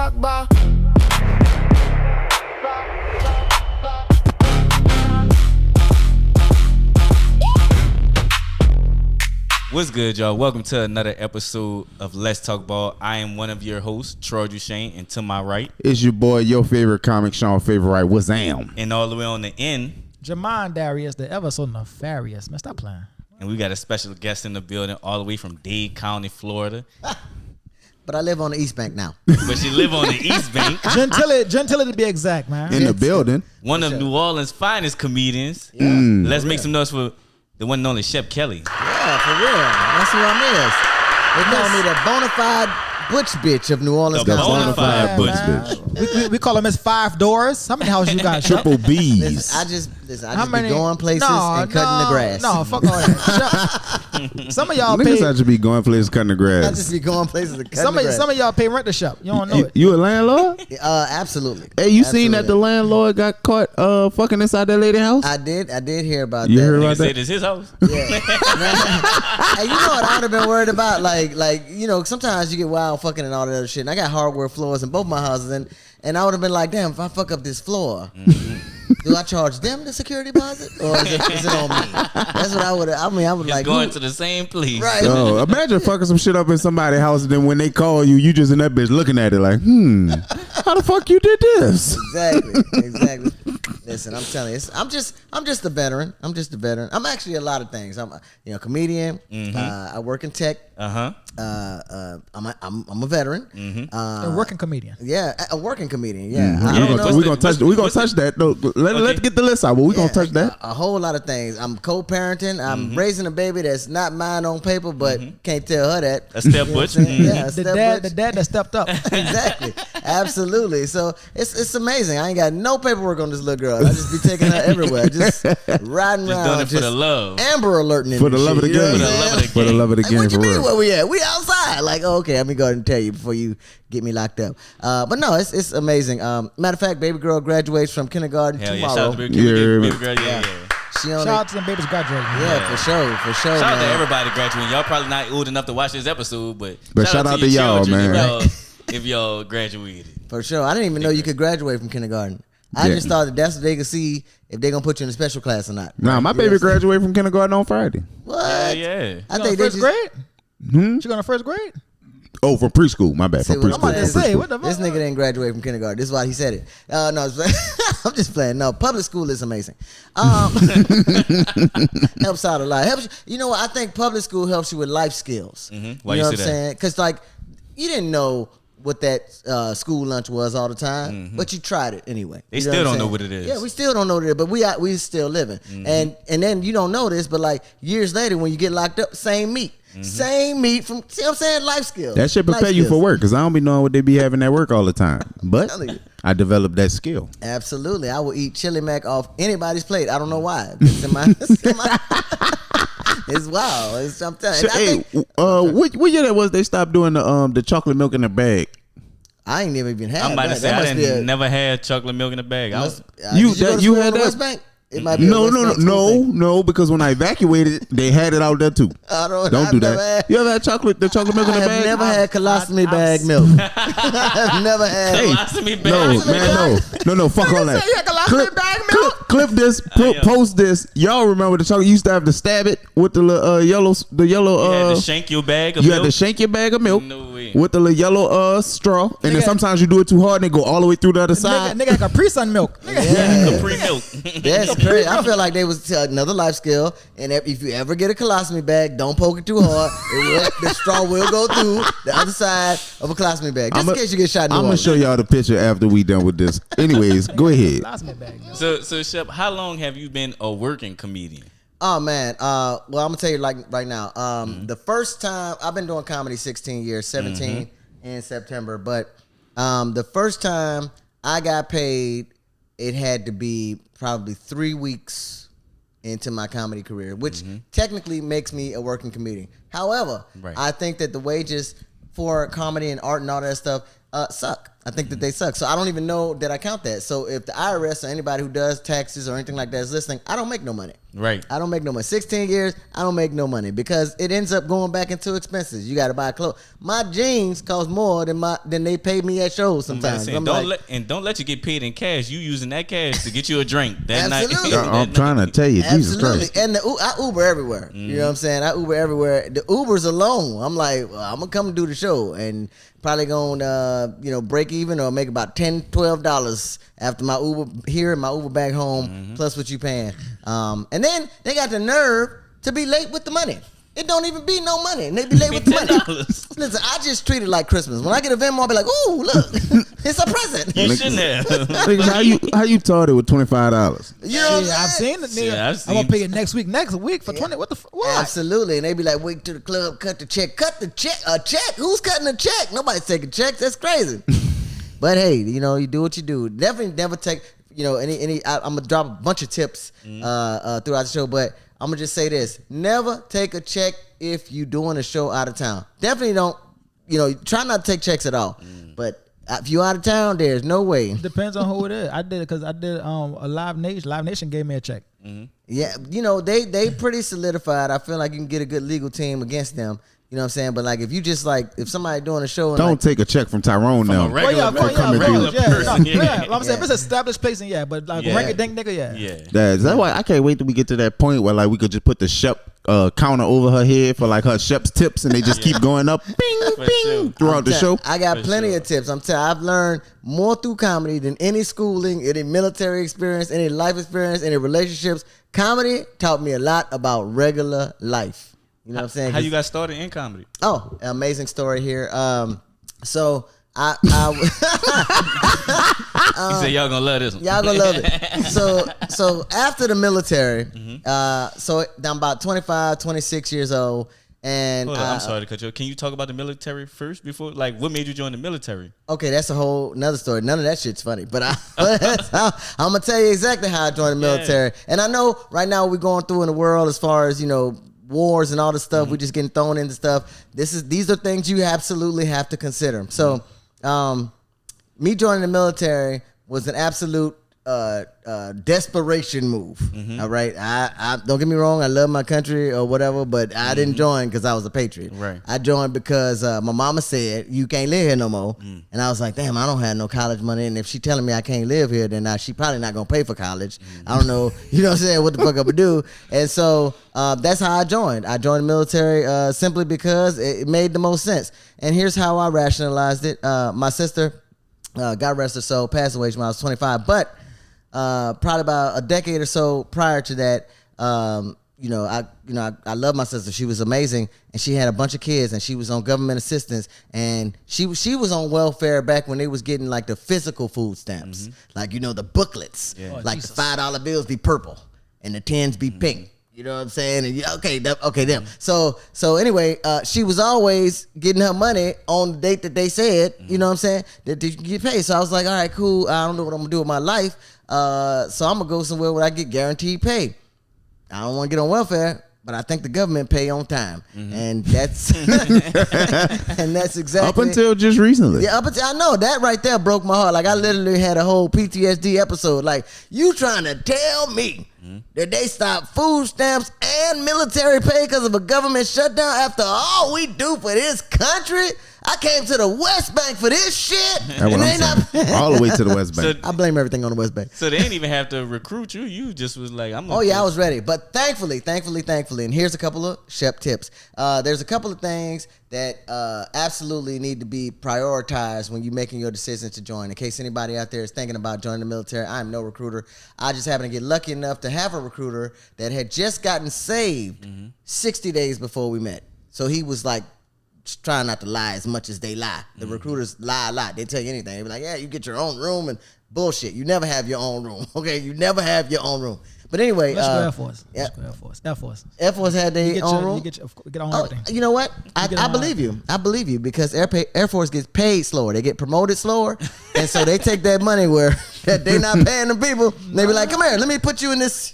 talk about. What's good, y'all? Welcome to another episode of Let's Talk Ball. I am one of your hosts, Troy Duchesne, and to my right, it's your boy, your favorite comic, Sean Favorite, Wazam. And all the way on the end, Jamon Darius, the ever so nefarious. Man, stop playing. And we got a special guest in the building all the way from Dade County, Florida. But I live on the East Bank now. But she live on the East Bank. Gentilly to be exact, man. In the building. One of New Orleans' finest comedians. Yeah, Let's make some noise for the one and only Shep Kelly. Yeah, for real. That's who I is. They call me the bona fide butch bitch of New Orleans. The bona fide butch bitch. We call him as 5 doors. How many houses you got? Triple B's. Listen, I just be going places and cutting the grass. No, fuck all that. Some of y'all Niggas pay. have to be going places cutting the grass. I just be going places and cutting the grass. Some of y'all pay rent to Shep. You don't know it. You a landlord? Absolutely. Hey, you Absolutely. seen that the landlord got caught fucking inside that lady house? I did hear about You that. heard Nigga about said that? it's his house. Yeah. Hey, you know what I would have been worried about? Like you know, sometimes you get wild fucking and all that other shit. And I got hardwood floors in both my houses, and I would have been like, damn, if I fuck up this floor, do I charge them the security deposit, or is it on me? That's what I would. I would It's like going to the same place. right. Yo, imagine fucking some shit up in somebody's house, and then when they call you, you just in that bitch looking at it like, how the fuck you did this? Exactly. Listen, I'm telling you, I'm just a veteran. I'm just a veteran. I'm actually a lot of things. I'm a comedian. I work in tech. I'm a veteran. A working comedian. Yeah, a working comedian. Yeah, We're gonna touch that. No, let's get the list out, but we're gonna touch that. A whole lot of things. I'm co-parenting. I'm raising a baby that's not mine on paper, but can't tell her that. A step You know what I'm butch. saying? Yeah, a The step dad butch. that stepped up. Exactly. Absolutely. So it's amazing. I ain't got no paperwork on this little girl. I just be taking her everywhere, just riding Just around, doing it for the love. Amber alerting For the love of the game. For the love of the game, What you for mean real. where we at? We outside. Like, okay, let me go ahead and tell you before you get me locked up. But no, it's amazing. Matter of fact, baby girl graduates from kindergarten Hell yeah. tomorrow. Shout out to baby Yeah. girl. Yeah. She on Shout out to them babies graduating. Yeah, for sure, Shout out to man. everybody graduating. Y'all probably not old enough to watch this episode, but shout out to your y'all, children man. if y'all graduated. For sure. I didn't even know you could graduate from kindergarten. I Yeah. just thought that's what they could see if they're gonna put you in a special class or not. Nah, my You know baby what I'm saying? graduated from kindergarten on Friday. What? Yeah. I She think they first just grade? She going to first grade? Oh, from preschool. My bad. See, From what preschool. I'm about to say, what the fuck? This nigga didn't graduate from kindergarten. This is why he said it. No, I'm just playing. No, public school is amazing. Helps out a lot. Helps you know what? I think public school helps you with life skills. Why you you know what say I'm that? saying? Because like you didn't know what that school lunch was all the time, but you tried it anyway. They You still what I'm don't know saying? what it is. Yeah, we still don't know what it is, but we still living. And then you don't know this, but like years later when you get locked up, same meat. Same meat from, see what I'm saying? Life skills. That shit Life prepare you for skills. work, because I don't be knowing what they be having at work all the time. But Telling you. I developed that skill. Absolutely. I will eat chili mac off anybody's plate. I don't know why. It's wild. I'm telling you. So, hey, what year that was they stopped doing the chocolate milk in the bag? I ain't never even had I'm about to that. say That I must be didn't a- never had chocolate milk in the bag. I was, You- did you go to you school had on the that? West Bank? It might be a No, West Bank school thing. no, because when I evacuated, they had it out there too. I've Don't do never that. had- You ever had the chocolate milk in I the have bag? never had colostomy bag milk. I've never had. Hey, Colostomy no, bag. man, no, fuck all that. say you had colostomy bag milk? Clip this, post this. Y'all remember the chocolate? You used to have to stab it with the little, yellow. you had to shank your bag of You milk. had to shake your bag of milk No way. with the little yellow straw, and then Nigga- sometimes you do it too hard and it go all the way through the other side. Nigga got Capri Sun milk. Yeah. Capri milk. That's crazy. I feel like they was another life skill. And if you ever get a colostomy bag, don't poke it too hard. The straw will go through the other side of a colostomy bag, just in case you get shot in the I'm gonna water. show y'all the picture after we done with this. Anyways, go ahead. Colostomy bag milk. So Shep, how long have you been a working comedian? Oh man, well I'm gonna tell you like right now. The first time I've been doing comedy 16 years, 17 in September, but the first time I got paid, it had to be probably 3 weeks into my comedy career, which technically makes me a working comedian. However, Right. I think that the wages for comedy and art and all that stuff suck. I think that they suck. So I don't even know that I count that. So if the IRS or anybody who does taxes or anything like that is listening, I don't make no money. Right. I don't make no money. 16 years, I don't make no money because it ends up going back into expenses. You got to buy clothes. My jeans cost more than they pay me at shows sometimes. Saying, don't let you get paid in cash. You using that cash to get you a drink that night. Absolutely. I'm trying to tell you, Jesus Absolutely. Christ. And I Uber everywhere. You know what I'm saying? I Uber everywhere. The Ubers alone, I'm like, well, I'm going to come do the show and probably going to, break even or make about $10, $12 after my Uber here and my Uber back home, plus what you paying. And then they got the nerve to be late with the money. It don't even be no money, and they be late with the money. Listen, I just treat it like Christmas. When I get a Venmo, I'll be like, "Ooh, look, it's a present." You shouldn't have. Niggas, how you taught it with $25? You know what I'm I've saying? seen it, nigga. Yeah, I've seen- I'm gonna pay it next week for 20. What the what? Absolutely, and they be like, "Wait to the club, cut the check, a check. Who's cutting a check? Nobody's taking checks. That's crazy." But hey, you do what you do. Definitely never take, any. I'm gonna drop a bunch of tips throughout the show, but I'm gonna just say this: never take a check if you doing a show out of town. Definitely don't. Try not to take checks at all. But if you out of town, there's no way. Depends on who it is. I did it because I did a Live Nation. Live Nation gave me a check. Yeah, they pretty solidified. I feel like you can get a good legal team against them. You know what I'm saying? But like, if you just if somebody doing a show, and Don't take a check from Tyrone From now. a regular, regular person. I'm saying if it's an established place, then but like Yeah. rank dink nigga, Yeah. That's why I can't wait till we get to that point where like we could just put the Shep counter over her head for like her Shep's tips, and they just keep going up, bing, For bing, sure. throughout the show. I got For plenty sure. of tips. I've learned more through comedy than any schooling, any military experience, any life experience, any relationships. Comedy taught me a lot about regular life. You know what I'm saying? How you got started in comedy? Oh, amazing story here. So I You said y'all gonna love this one. y'all gonna love it. So after the military, so I'm about 25, 26 years old, and Hold on, I'm sorry to cut you off. Can you talk about the military first before? Like, what made you join the military? Okay, that's a whole another story. None of that shit's funny, but I'm gonna tell you exactly how I joined the military. And I know right now we're going through in the world as far as wars and all this stuff. We're just getting thrown into stuff. These are things you absolutely have to consider. So, me joining the military was an absolute desperation move. All right, I don't get me wrong. I love my country or whatever, but I didn't join because I was a patriot. Right. I joined because my mama said you can't live here no more, and I was like, damn, I don't have no college money, and if she telling me I can't live here, then she probably not gonna pay for college. I don't know, you know what I'm saying? What the fuck I'm gonna do? And so that's how I joined. I joined the military simply because it made the most sense. And here's how I rationalized it. My sister, God rest her soul, passed away when I was 25, but probably about a decade or so prior to that, I love my sister. She was amazing, and she had a bunch of kids, and she was on government assistance, and she was on welfare back when they was getting like the physical food stamps, like the booklets, like the $5 bills be purple and the tens be pink. You know what I'm saying? And them. So anyway, she was always getting her money on the date that they said. You know what I'm saying? That you get paid. So I was like, all right, cool. I don't know what I'm gonna do with my life. So I'm gonna go somewhere where I get guaranteed pay. I don't want to get on welfare, but I think the government pay on time, and that's and that's exactly Up until just recently. yeah, up until I know that right there broke my heart. Like I literally had a whole PTSD episode. Like you trying to tell me that they stopped food stamps and military pay because of a government shutdown after all we do for this country? I came to the West Bank for this shit. That's what and I'm they saying. All the way to the West Bank. I blame everything on the West Bank. So they didn't even have to recruit you. You just was like, I'm. Oh yeah, I was ready. But thankfully, and here's a couple of Shep tips. There's a couple of things that absolutely need to be prioritized when you're making your decision to join. In case anybody out there is thinking about joining the military, I'm no recruiter. I just happen to get lucky enough to have a recruiter that had just gotten saved 60 days before we met. So he was like trying not to lie as much as they lie. The recruiters lie a lot. They tell you anything. They be like, yeah, you get your own room and bullshit. You never have your own room. Okay, you never have your own room. But anyway, Let's go Air Force. yeah. Let's go Air Force. Air Force. Air Force had their own room. You get on Oh, everything. you know what? get I on believe you. I believe you because Air Force gets paid slower. They get promoted slower, and so they take that money where that they not paying the people. And they be like, "Come here, let me put you in this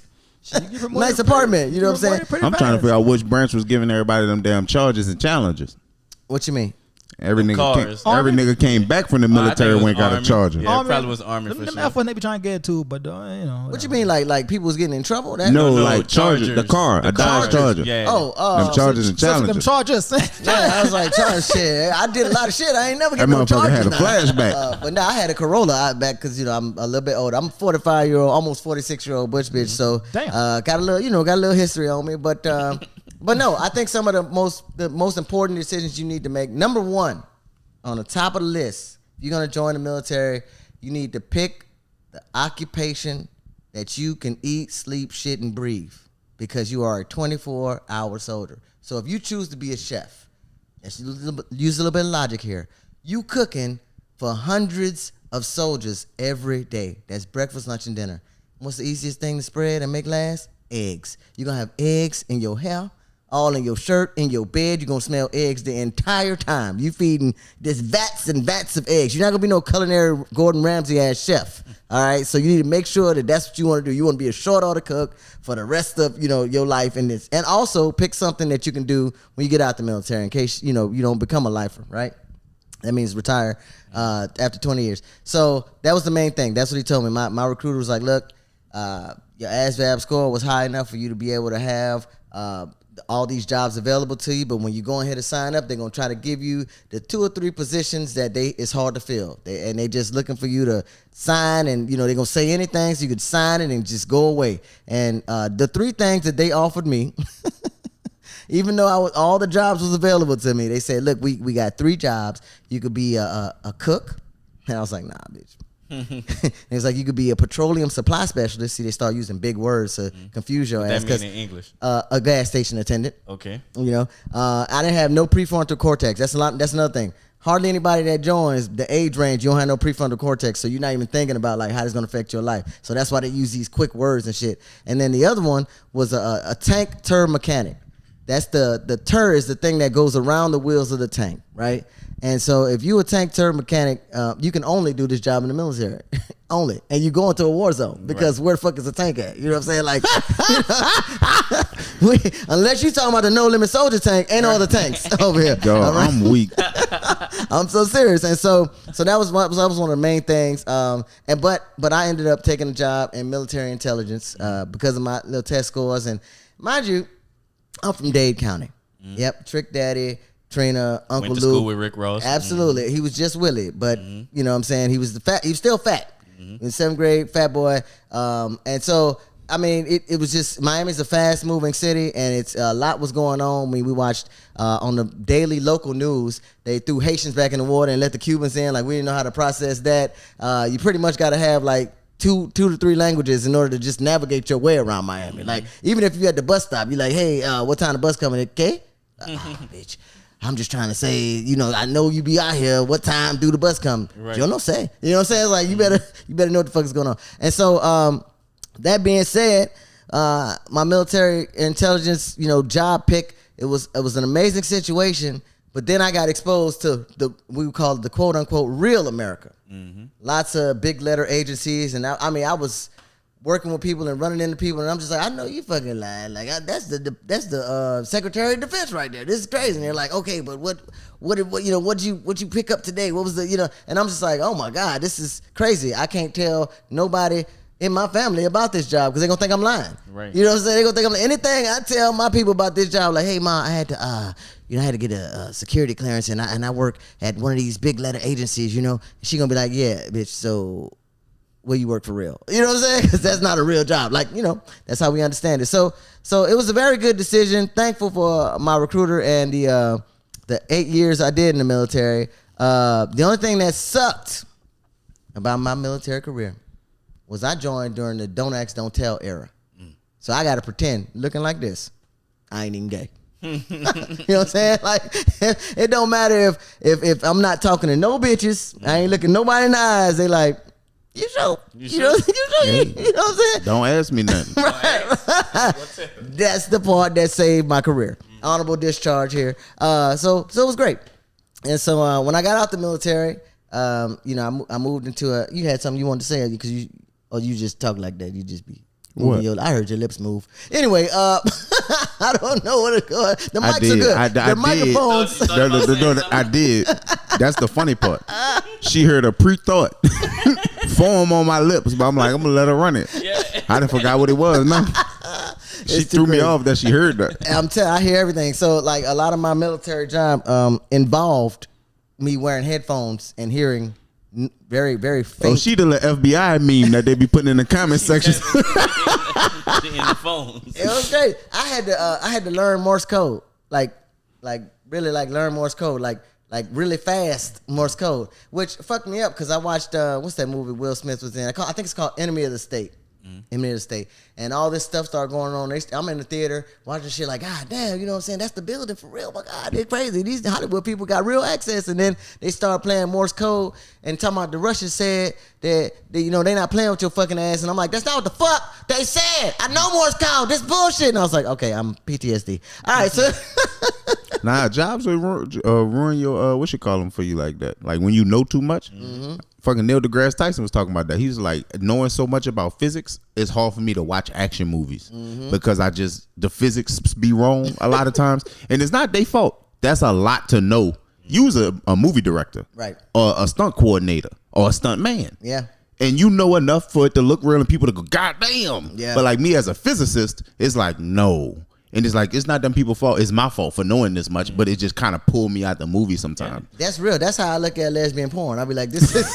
nice apartment." You know what I'm saying? I'm trying to figure out which branch was giving everybody them damn charges and challenges. What you mean? Every Them nigga, cars. every nigga came back from the I think military it was when got a Army. charger. Yeah, it probably was Army for them sure. Air Force, they be trying to get too, but What you mean, like people was getting in trouble? That, No, No, like Charger, the Chargers. car, The a Dodge Chargers, Charger. yeah. Them Chargers and them Challengers. Chargers. yeah, I was like, shit. I did a lot of shit. I ain't never That get no motherfucker charges had a now. flashback. But now I had a Corolla out back because I'm a little bit older. I'm a 45-year-old, almost 46-year-old butch bitch. So Damn. got a little history on me. But no, I think some of the most important decisions you need to make. Number one, on the top of the list, if you're gonna join the military, you need to pick the occupation that you can eat, sleep, shit, and breathe, because you are a 24-hour soldier. So if you choose to be a chef, let's use a little bit of logic here. You cooking for hundreds of soldiers every day. That's breakfast, lunch, and dinner. What's the easiest thing to spread and make last? Eggs. You're going to have eggs in your hair, all in your shirt, in your bed. You're going to smell eggs the entire time. You feeding this vats and vats of eggs. You're not going to be no culinary Gordon Ramsay ass chef. All right? So you need to make sure that that's what you want to do. You want to be a short order cook for the rest of, your life in this. And also pick something that you can do when you get out the military in case, you don't become a lifer, right? That means retire after 20 years. So that was the main thing. That's what he told me. My recruiter was like, look, your ASVAB score was high enough for you to be able to have all these jobs available to you, but when you go ahead to sign up, they're going to try to give you the 2 or 3 positions that it's hard to fill. They just looking for you to sign, and they're going to say anything so you could sign it and just go away. And the 3 things that they offered me, even though all the jobs was available to me, they said, look, we got 3 jobs. You could be a cook. And I was like, nah, bitch. It was like, you could be a petroleum supply specialist. See, they start using big words to confuse your ass. That mean in English. A gas station attendant. Okay. I didn't have no prefrontal cortex. That's another thing. Hardly anybody that joins the age range, you don't have no prefrontal cortex, so you're not even thinking about like how it's gonna affect your life. So that's why they use these quick words and shit. And then the other one was a tank turd mechanic. That's the turd is the thing that goes around the wheels of the tank, right? And so if you a tank turd mechanic, you can only do this job in the military. Only. And you go into a war zone because where the fuck is the tank at? You know what I'm saying? Like, unless you talking about the no limit soldier tank, ain't no other tanks over here. Yo, right? I'm weak. I'm so serious. And so that was one of the main things. But I ended up taking a job in military intelligence because of my little test scores. And mind you, I'm from Dade County. Yep, Trick Daddy, Trina, Uncle Went to Lou. school with Rick Ross. Absolutely. He was just Willie, but you know what I'm saying? He was still fat. In 7th grade, fat boy. And so, I mean, it was just, Miami's a fast moving city, and it's a lot was going on. We watched on the daily local news, they threw Haitians back in the water and let the Cubans in. Like, we didn't know how to process that. You pretty much got to have like two to three languages in order to just navigate your way around Miami. Like, even if you're at the bus stop, you're like, hey, what time the bus coming? Okay? Bitch. I'm just trying to say, I know you be out here. What time do the bus come? Right. You don't know say. You know what I'm saying? It's like, you better know what the fuck is going on. And so, that being said, my military intelligence, job pick, it was an amazing situation. But then I got exposed to we would call it the quote unquote real America. Lots of big letter agencies, and I was working with people and running into people, and I'm just like, I know you fucking lying. Like, that's the Secretary of Defense right there. This is crazy. And they're like, okay, but what what'd you pick up today? What was the And I'm just like, oh my God, this is crazy. I can't tell nobody in my family about this job because they're gonna think I'm lying. Right. You know what I'm saying? They're gonna think I'm lying. Anything I tell my people about this job, like, hey ma, I had to I had to get a security clearance, and I work at one of these big letter agencies, She gonna be like, yeah, bitch, so where you work for real? You know what I'm saying? Because that's not a real job. Like, that's how we understand it. So it was a very good decision. Thankful for my recruiter and the 8 years I did in the military. The only thing that sucked about my military career was I joined during the don't ask, don't tell era. So I got to pretend, looking like this, I ain't even gay. You know what I'm saying? Like, it don't matter if I'm not talking to no bitches, I ain't looking nobody in the eyes. They like, you sure? You know what I'm saying? Don't ask me nothing. That's the part that saved my career. Honorable discharge here. So it was great. And so when I got out the military, I moved into you had something you wanted to say because you just talk like that. You just be moving I heard your lips move. Anyway, I don't know what it's called. The I mics did. are good. I The did. microphones. I did. That's the funny part. She heard a pre-thought form on my lips, but I'm like, I'm gonna let her run it. Yeah. I didn't forgot what it was. No. She It's too threw me crazy. off that she heard that. I'm telling. I hear everything. So like a lot of my military job involved me wearing headphones and hearing very very faint. Oh, she the little FBI meme that they be putting in the comment section. In the phones. It was great. I had to learn Morse code, like really like learn Morse code, like really fast Morse code, which fucked me up because I watched what's that movie Will Smith was in? I think it's called Enemy of the State. Enemy of the State, and all this stuff started going on. I'm in the theater watching shit like, God damn, you know what I'm saying? That's the building for real. My God, they're crazy. These Hollywood people got real access, and then they start playing Morse code and talking about the Russians said that they not playing with your fucking ass, and I'm like, that's not what the fuck they said. I know Morse code. This bullshit, and I was like, okay, I'm PTSD. All right, so. Nah, jobs will ruin your what you call them for you like that. Like when you know too much. Fucking Neil deGrasse Tyson was talking about that. He's like, knowing so much about physics, it's hard for me to watch action movies because the physics be wrong a lot of times, and it's not their fault. That's a lot to know. Use a movie director, Right. or a stunt coordinator, or a stunt man. Yeah. And you know enough for it to look real and people to go, God damn. Yeah. But like me as a physicist, it's like, no. And it's like, it's not them people's fault. It's my fault for knowing this much, but it just kind of pulled me out the movie sometimes. That's real. That's how I look at lesbian porn. I'll be like, this is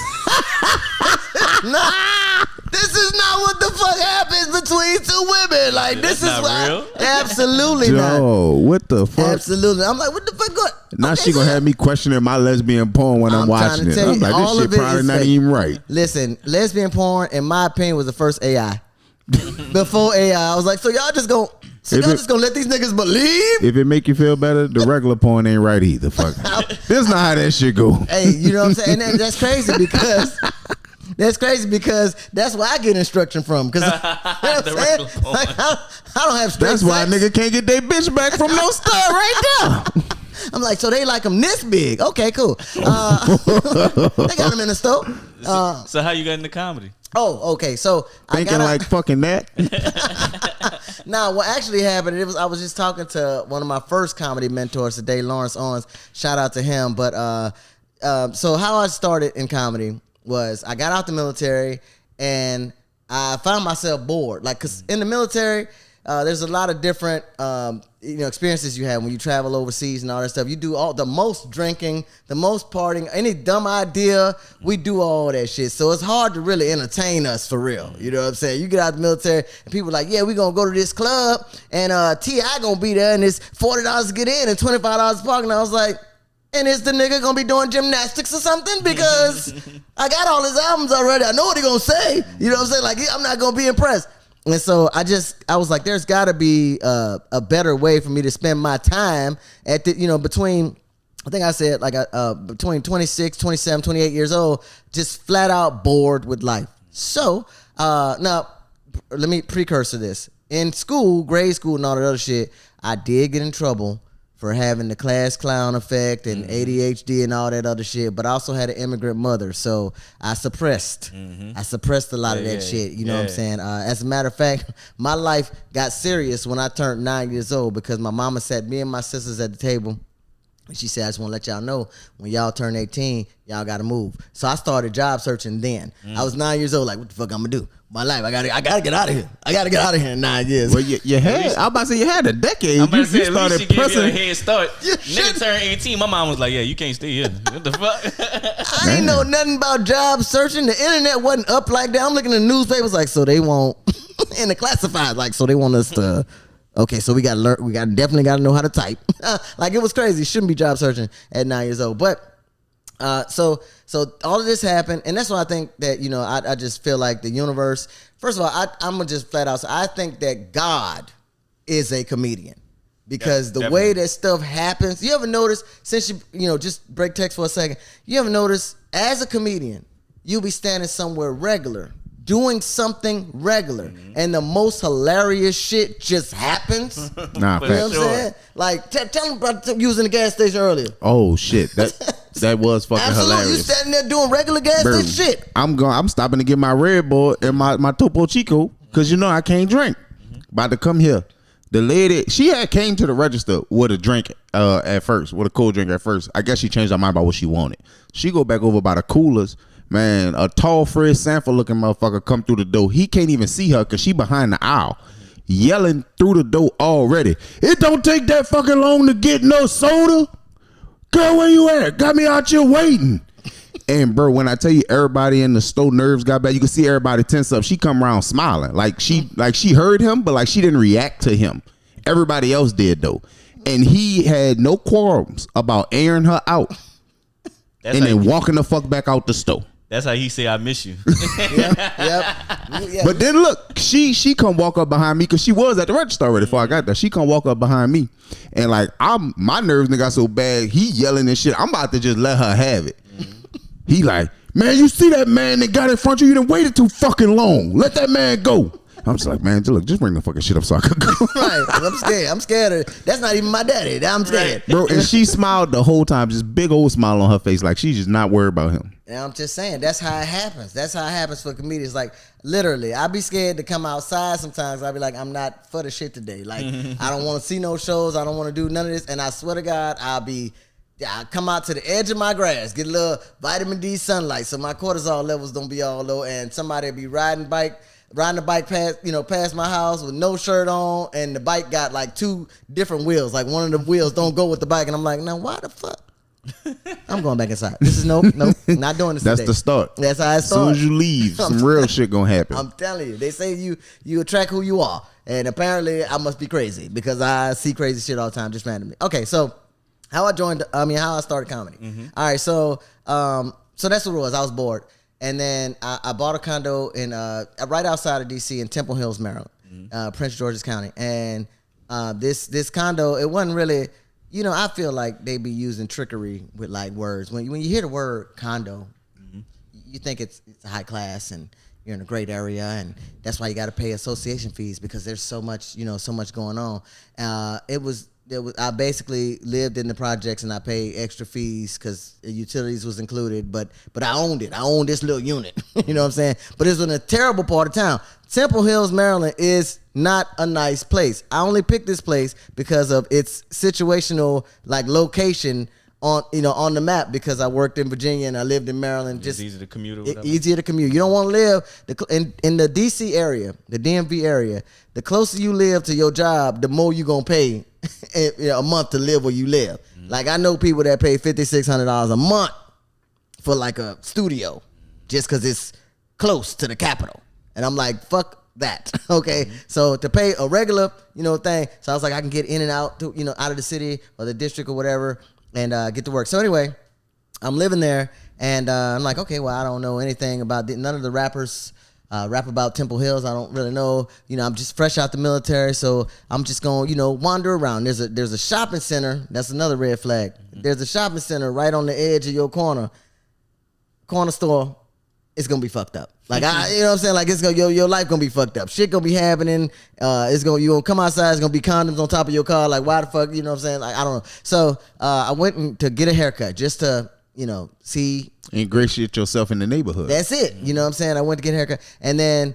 this is not what the fuck happens between two women. Like, this That's is not why. real? Absolutely not. Yo, what the fuck? Absolutely. I'm like, what the fuck going? Now Okay, she gonna so- have me questioning my lesbian porn when I'm I'm trying watching to it. tell I'm you, like, all this of shit it probably is not fake. even right. Listen, lesbian porn, in my opinion, was the first AI. Before AI, I was like, so y'all just gonna let these niggas believe? If it make you feel better, the regular porn ain't right either. Fuck. This not how that shit go. Hey, you know what I'm saying? And that's crazy because that's where I get instruction from. Because you know what I'm The saying? regular porn. Like, I don't have straight That's why a sex. nigga can't get their bitch back from no stud right there. I'm like, so they like them this big? Okay, cool. They got them in the store. So how you got into comedy? Oh, okay. So Thinking like fucking that. Now, what actually happened, I was just talking to one of my first comedy mentors today, Lawrence Owens. Shout out to him. But so how I started in comedy was I got out the military and I found myself bored. Like, cause in the military, there's a lot of different experiences you have when you travel overseas and all that stuff. You do all the most drinking, the most partying, any dumb idea, we do all that shit. So it's hard to really entertain us for real. You know what I'm saying? You get out the military and people are like, yeah, we gonna go to this club and T.I. gonna be there and it's $40 to get in and $25 to park. And I was like, and is the nigga gonna be doing gymnastics or something? Because I got all his albums already. I know what he gonna say. You know what I'm saying? Like, I'm not gonna be impressed. And so I was like, there's got to be a better way for me to spend my time at between, I think I said like between 26, 27, 28 years old, just flat out bored with life. So now let me precursor this. In school, grade school and all that other shit, I did get in trouble for having the class clown effect and ADHD and all that other shit, but I also had an immigrant mother, so I suppressed a lot of that shit, you know what I'm saying? As a matter of fact, my life got serious when I turned 9 years old because my mama sat me and my sisters at the table, and she said, I just want to let y'all know, when y'all turn 18, y'all got to move. So I started job searching then. I was 9 years old, like, what the fuck I'm going to do? My life, I gotta get out of here. I gotta get out of here in 9 years. Well, you had. I was about to say you had a decade. I'm about You to say, at least she gave you a pressing. head start. You Nigga should- turned 18. My mom was like, yeah, you can't stay here. What the fuck? I ain't know nothing about job searching. The internet wasn't up like that. I'm looking at the newspapers like, so they won't, in the classifieds, like, so they want us to, okay, so we got to learn, definitely got to know how to type. Like, it was crazy. Shouldn't be job searching at 9 years old. But, so all of this happened, and that's why I think that, I just feel like the universe, first of all, I'm going to just flat out say, I think that God is a comedian. Because the way that stuff happens, you ever notice, since just break text for a second, you ever notice, as a comedian, you'll be standing somewhere regular, doing something regular, and the most hilarious shit just happens. Nah, For You know what facts. I'm saying? Like, tell them about using the gas station earlier. Oh shit, that was fucking Absolutely, you hilarious. standing there doing regular gas Boom. station shit. I'm stopping to get my Red Bull and my Topo Chico because I can't drink. About to come here. The lady, she had came to the register with a drink at first, with a cold drink at first. I guess she changed her mind about what she wanted. She go back over by the coolers. Man, a tall Fred Sanford looking motherfucker come through the door. He can't even see her because she behind the aisle, yelling through the door already. It don't take that fucking long to get no soda. Girl, where you at? Got me out here waiting. And bro, when I tell you everybody in the store nerves got bad, you can see everybody tense up. She come around smiling like she heard him, but like she didn't react to him. Everybody else did though, and he had no qualms about airing her out and then walking the fuck back out the store. That's how he say I miss you. Yep. But then look, she come walk up behind me because she was at the register already before I got there. She come walk up behind me, and like my nerves got so bad, he yelling and shit. I'm about to just let her have it. He like, man, you see that man that got in front of you? You done waited too fucking long. Let that man go. I'm just like, man, just bring the fucking shit up so I could go. Right. I'm scared. That's not even my daddy. I'm scared. Bro, and she smiled the whole time, just big old smile on her face, like she's just not worried about him. And I'm just saying, that's how it happens. That's how it happens for comedians. Like, literally, I be scared to come outside sometimes. I be like, I'm not for the shit today. Like, I don't want to see no shows. I don't want to do none of this. And I swear to God, I come out to the edge of my grass, get a little vitamin D sunlight so my cortisol levels don't be all low, and somebody be riding the bike past my house with no shirt on, and the bike got like 2 different wheels. Like one of the wheels don't go with the bike, and I'm like, now why the fuck? I'm going back inside. This is nope, not doing this. That's today. The start. That's how it starts. As soon as you leave, some real shit gonna happen. I'm telling you, they say you attract who you are, and apparently I must be crazy because I see crazy shit all the time just randomly. Okay, so how I started comedy. All right, so that's what it was. I was bored. And then I bought a condo in right outside of DC in Temple Hills, Maryland, Prince George's County. And this condo, it wasn't really, I feel like they be using trickery with like words. When you hear the word condo, you think it's high class and you're in a great area, and that's why you got to pay association fees because there's so much going on. I basically lived in the projects and I paid extra fees because utilities was included, but I owned it. I owned this little unit. You know what I'm saying? But it's in a terrible part of town. Temple Hills, Maryland is not a nice place. I only picked this place because of its situational like location on the map because I worked in Virginia and I lived in Maryland. Just easy to commute or whatever. Easier to commute. You don't want to live in the DC area, the DMV area. The closer you live to your job, the more you're going to pay a month to live where you live. Like I know people that pay $5,600 a month for like a studio just because it's close to the capital. And I'm like, fuck that. Okay. So to pay a regular, thing. So I was like, I can get in and out to, out of the city or the district or whatever and get to work. So anyway, I'm living there and I'm like, okay, well, I don't know anything about none of the rappers rap about Temple Hills. I don't really know. I'm just fresh out the military, so I'm just going, wander around. There's a shopping center. That's another red flag. There's a shopping center right on the edge of your corner store. It's gonna be fucked up. Like you know what I'm saying? Like it's gonna your life gonna be fucked up. Shit gonna be happening. You gonna come outside. It's gonna be condoms on top of your car. Like why the fuck? You know what I'm saying? Like I don't know. So I went to get a haircut just to see. Ingratiate yourself in the neighborhood. That's it. You know what I'm saying? I went to get a haircut. And then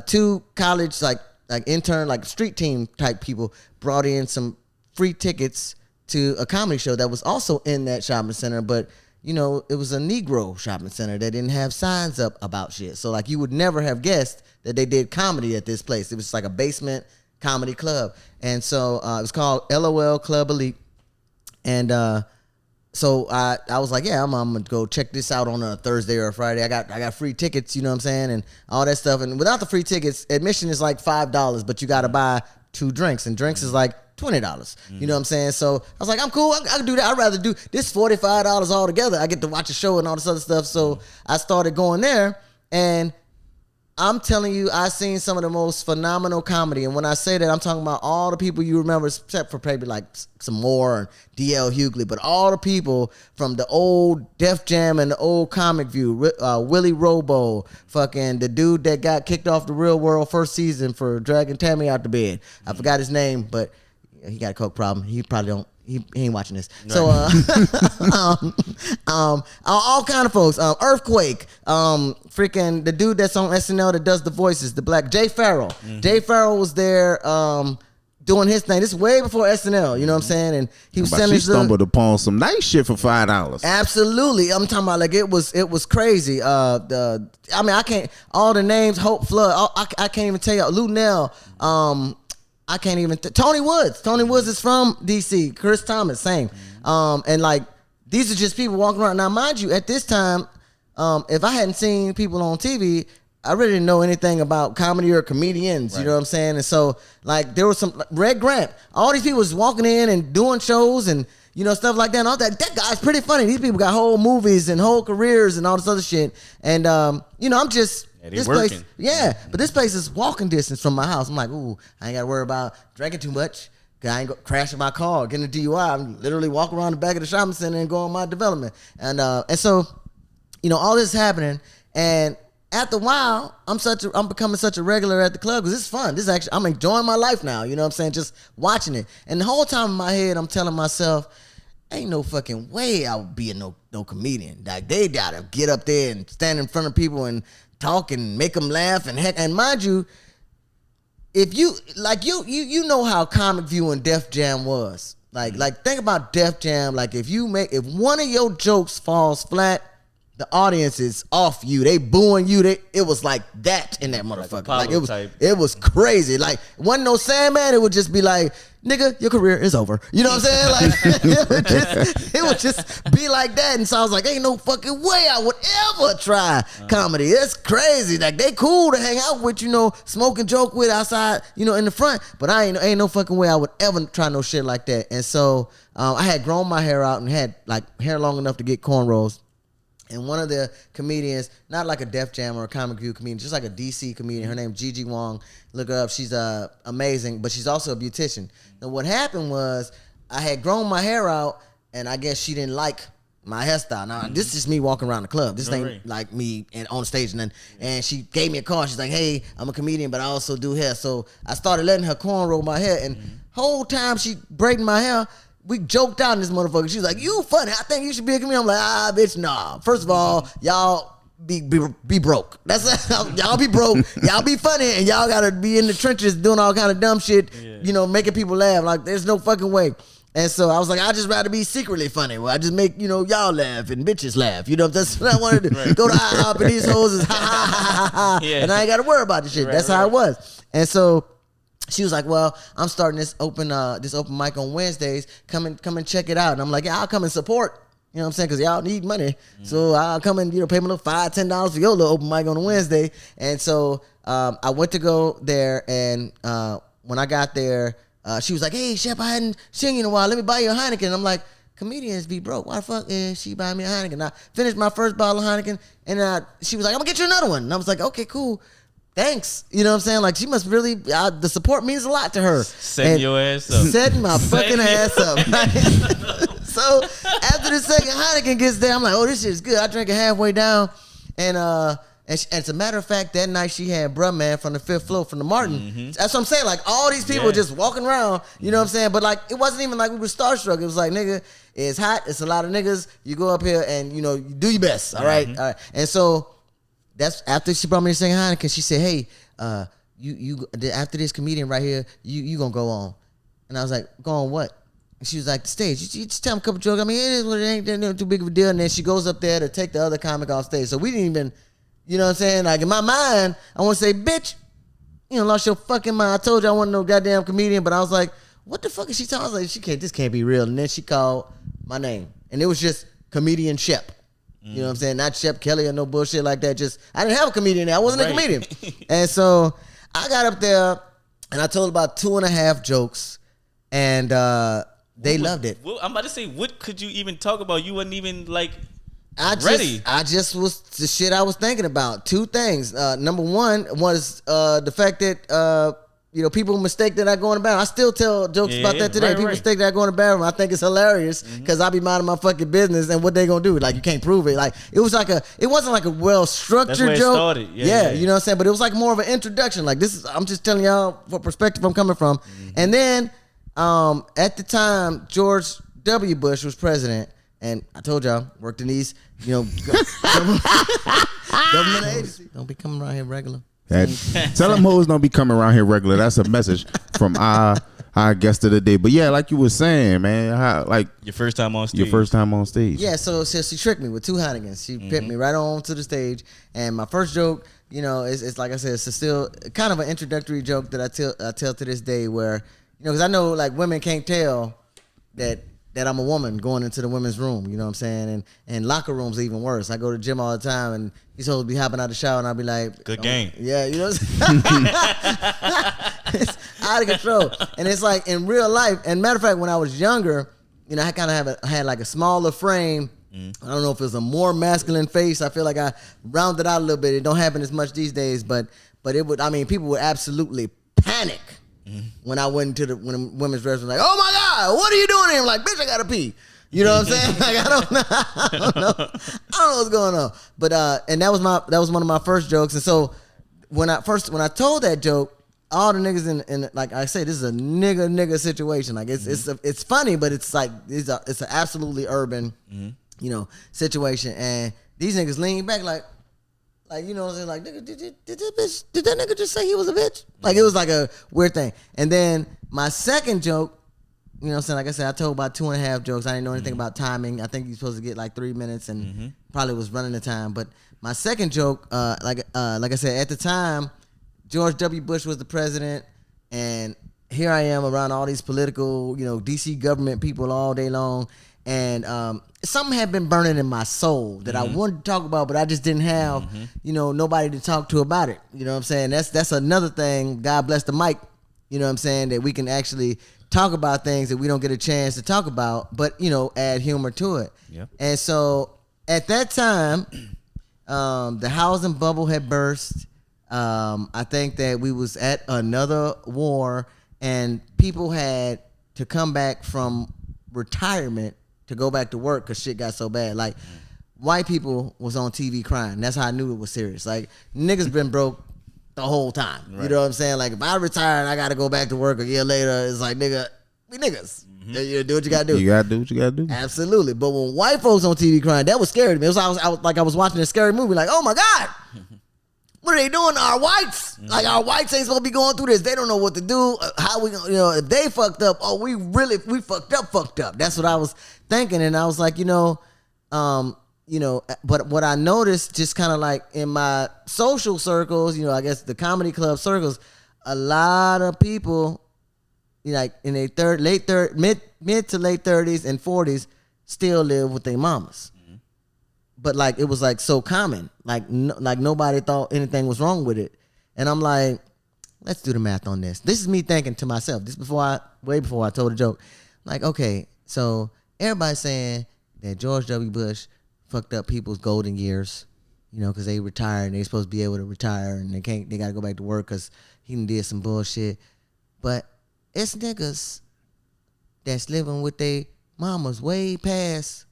2 college like intern, like street team type people brought in some free tickets to a comedy show that was also in that shopping center. But, it was a Negro shopping center that didn't have signs up about shit. So like you would never have guessed that they did comedy at this place. It was like a basement comedy club. And so it was called LOL Club Elite. And so I was like, yeah, I'm gonna go check this out on a Thursday or a Friday. I got free tickets, you know what I'm saying, and all that stuff. And without the free tickets, admission is like $5, but you got to buy 2 drinks, and drinks is like $20. You know what I'm saying? So I was like, I'm cool. I can do that. I'd rather do this $45 altogether. I get to watch a show and all this other stuff. So I started going there, and I'm telling you, I seen some of the most phenomenal comedy. And when I say that, I'm talking about all the people you remember, except for maybe like some more and D.L. Hughley, but all the people from the old Def Jam and the old Comic View, Willie Robo, fucking the dude that got kicked off the Real World first season for dragging Tammy out the bed. I forgot his name, but he got a coke problem. He probably don't. He ain't watching this. So all kind of folks. Earthquake. Freaking the dude that's on SNL that does the voices, the black Jay Farrell. Jay Farrell was there. doing his thing. This is way before SNL, you know what I'm saying? And he was But selling she his little, stumbled upon some nice shit for $5. absolutely. I'm talking about like it was crazy. I mean, I can't all the names. Hope Flood. I can't even tell you. Lou Nell. I can't even. Tony Woods. Tony Woods is from DC. Chris Thomas, same. And like these are just people walking around. Now, mind you, at this time, if I hadn't seen people on TV, I really didn't know anything about comedy or comedians. You know what I'm saying? And so like there was some like, Red Grant. All these people was walking in and doing shows and stuff like that. And all that guy's pretty funny. These people got whole movies and whole careers and all this other shit. And I'm just. This place, but this place is walking distance from my house. I'm like, ooh, I ain't got to worry about drinking too much. I ain't crashing my car, getting a DUI. I'm literally walking around the back of the shopping center and going my development. And so, all this is happening. And after a while, I'm becoming such a regular at the club because it's fun. This is actually, I'm enjoying my life now. You know what I'm saying? Just watching it. And the whole time in my head, I'm telling myself, ain't no fucking way I would be a no comedian. Like they gotta get up there and stand in front of people and talk and make them laugh and mind you, if you like you know how Comic View and Def Jam was like think about Def Jam. Like if one of your jokes falls flat, the audience is off you. They booing you. It was like that in that motherfucker. Like it was crazy. Like wasn't no Sandman. It would just be like, nigga, your career is over. You know what I'm saying? Like it would just be like that. And so I was like, ain't no fucking way I would ever try comedy. It's crazy. Like they cool to hang out with, smoke and joke with outside, in the front. But ain't no fucking way I would ever try no shit like that. And so I had grown my hair out and had like hair long enough to get cornrows. And one of the comedians, not like a Def Jam or a Comic View comedian, just like a DC comedian, her name Gigi Wong. Look her up. She's amazing, but she's also a beautician. And what happened was I had grown my hair out, and I guess she didn't like my hairstyle. Now, this is just me walking around the club. This ain't like me on stage. And she gave me a call. She's like, hey, I'm a comedian, but I also do hair. So I started letting her cornrow my hair. And whole time she braiding my hair, we joked out in this motherfucker. She was like, you funny. I think you should be a comedian. I'm like, bitch, nah. First of all, y'all be broke. That's y'all be broke. Y'all be funny, and y'all gotta be in the trenches doing all kind of dumb shit, making people laugh. Like, there's no fucking way. And so I was like, I'd just rather be secretly funny. Well, I just make, y'all laugh and bitches laugh. That's what I wanted to do. Go to IHOP and these hoes is ha ha ha ha ha. Yeah. And I ain't got to worry about the shit. That's how it was. And so she was like, well, I'm starting this open mic on Wednesdays. Come and check it out. And I'm like, yeah, I'll come and support. You know what I'm saying? Because y'all need money. So I'll come and, pay me a little $5, $10 for your little open mic on a Wednesday. And so I went to go there. And when I got there, she was like, hey, Shep, I hadn't seen you in a while. Let me buy you a Heineken. And I'm like, comedians be broke. Why the fuck is she buying me a Heineken? I finished my first bottle of Heineken. And she was like, I'm going to get you another one. And I was like, okay, cool. Thanks. You know what I'm saying? Like, she must really, the support means a lot to her. Setting your ass up. Setting my fucking ass up. So, after the second Heineken gets there, I'm like, oh, this shit's good. I drank it halfway down. And as a matter of fact, that night she had bruh man from the 5th floor from the Martin. That's what I'm saying. Like, all these people just walking around, you know what I'm saying? But, like, it wasn't even like we were starstruck. It was like, nigga, it's hot. It's a lot of niggas. You go up here and, you do your best. All right? All right. And so, that's after she brought me to sing Heineken. She said, "Hey, you after this comedian right here, you gonna go on?" And I was like, "Go on what?" And she was like, "The stage. You just tell him a couple jokes. I mean, it is what it ain't too big of a deal." And then she goes up there to take the other comic off stage. So we didn't even, you know what I'm saying? Like in my mind, I want to say, "Bitch, lost your fucking mind." I told you I wasn't no goddamn comedian, but I was like, "What the fuck is she talking?" I was like, this can't be real." And then she called my name, and it was just comedian Shep. You know what I'm saying? Not Shep Kelly or no bullshit like that. Just, I didn't have a comedian there. I wasn't a comedian. And so I got up there and I told about 2.5 jokes and they loved it. I'm about to say, what could you even talk about? You wasn't even like ready. I just was the shit I was thinking about. 2 things. Number one was the fact that people mistake that I go in the bathroom. I still tell jokes about that today. People mistake that I go in the bathroom. I think it's hilarious because I be minding my fucking business and what they gonna do. Like, you can't prove it. Like, it wasn't like a well structured joke. Started. Yeah, you know what I'm saying? But it was like more of an introduction. Like, I'm just telling y'all what perspective I'm coming from. And then at the time, George W. Bush was president. And I told y'all, worked in these, government agencies. Don't be coming around here regular. Tell them hoes don't be coming around here regular. That's a message from our our guest of the day. But yeah, like you were saying, man, how, like Your first time on stage. your first time on stage. Yeah, so she tricked me with 2 Heinekens. She picked me right on to the stage, and my first joke, you know, it's like I said, it's still kind of an introductory joke that I tell to this day, where, you know, because I know like women can't tell that I'm a woman going into the women's room. You know what I'm saying? And locker rooms are even worse. I go to the gym all the time, and he's supposed to be hopping out the shower, and I'll be like, Good game. Yeah, you know what I'm saying? It's out of control. And it's like in real life, and matter of fact, when I was younger, you know, I kind of had like a smaller frame. I don't know if it was a more masculine face. I feel like I rounded out a little bit. It don't happen as much these days, but it would, I mean, people would absolutely panic when I went into when the women's restroom, like, oh my God, what are you doing here? I'm like, bitch, I gotta pee. You know what I'm saying? Like, I don't know what's going on. But and that was one of my first jokes. And so when I told that joke, all the niggas in like I say, this is a nigga situation. Like it's funny, but it's like it's an absolutely urban, you know, situation. And these niggas lean back like you know what I'm saying, like, nigga, did that nigga just say he was a bitch? Like it was like a weird thing. And then my second joke, you know what I'm saying, like I said, I told about 2.5 jokes. I didn't know anything about timing. I think you're supposed to get like 3 minutes, and probably was running the time. But my second joke, like I said, at the time, George W. Bush was the president, and here I am around all these political, you know, DC government people all day long, and something had been burning in my soul that I wanted to talk about, but I just didn't have, you know, nobody to talk to about it. You know what I'm saying? That's another thing. God bless the mic. You know what I'm saying? That we can actually talk about things that we don't get a chance to talk about, but, you know, add humor to it. Yep. And so at that time, the housing bubble had burst. I think that we was at another war, and people had to come back from retirement to go back to work because shit got so bad. Like, white people was on TV crying. That's how I knew it was serious. Like, niggas been broke the whole time. Right. You know what I'm saying? Like, if I retire and I got to go back to work a year later, it's like, nigga, we niggas. You do what you got to do. You got to do what you got to do. Absolutely. But when white folks on TV crying, that was scary to me. It was, I was watching a scary movie, like, oh my God. What are they doing to our whites? Like, our whites ain't supposed to be going through this. They don't know what to do. How we gonna, you know, if they fucked up, oh, we fucked up. That's what I was thinking. And I was like, but what I noticed just kind of like in my social circles, you know, I guess the comedy club circles, a lot of people, you know, like in their mid to late 30s and 40s still live with their mamas. But like it was like so common, like nobody thought anything was wrong with it, and I'm like, let's do the math on this. This is me thinking to myself. This way before I told the joke. Like, okay, so everybody's saying that George W. Bush fucked up people's golden years, you know, because they retired and they supposed to be able to retire and they got to go back to work because he did some bullshit. But it's niggas that's living with their mamas way past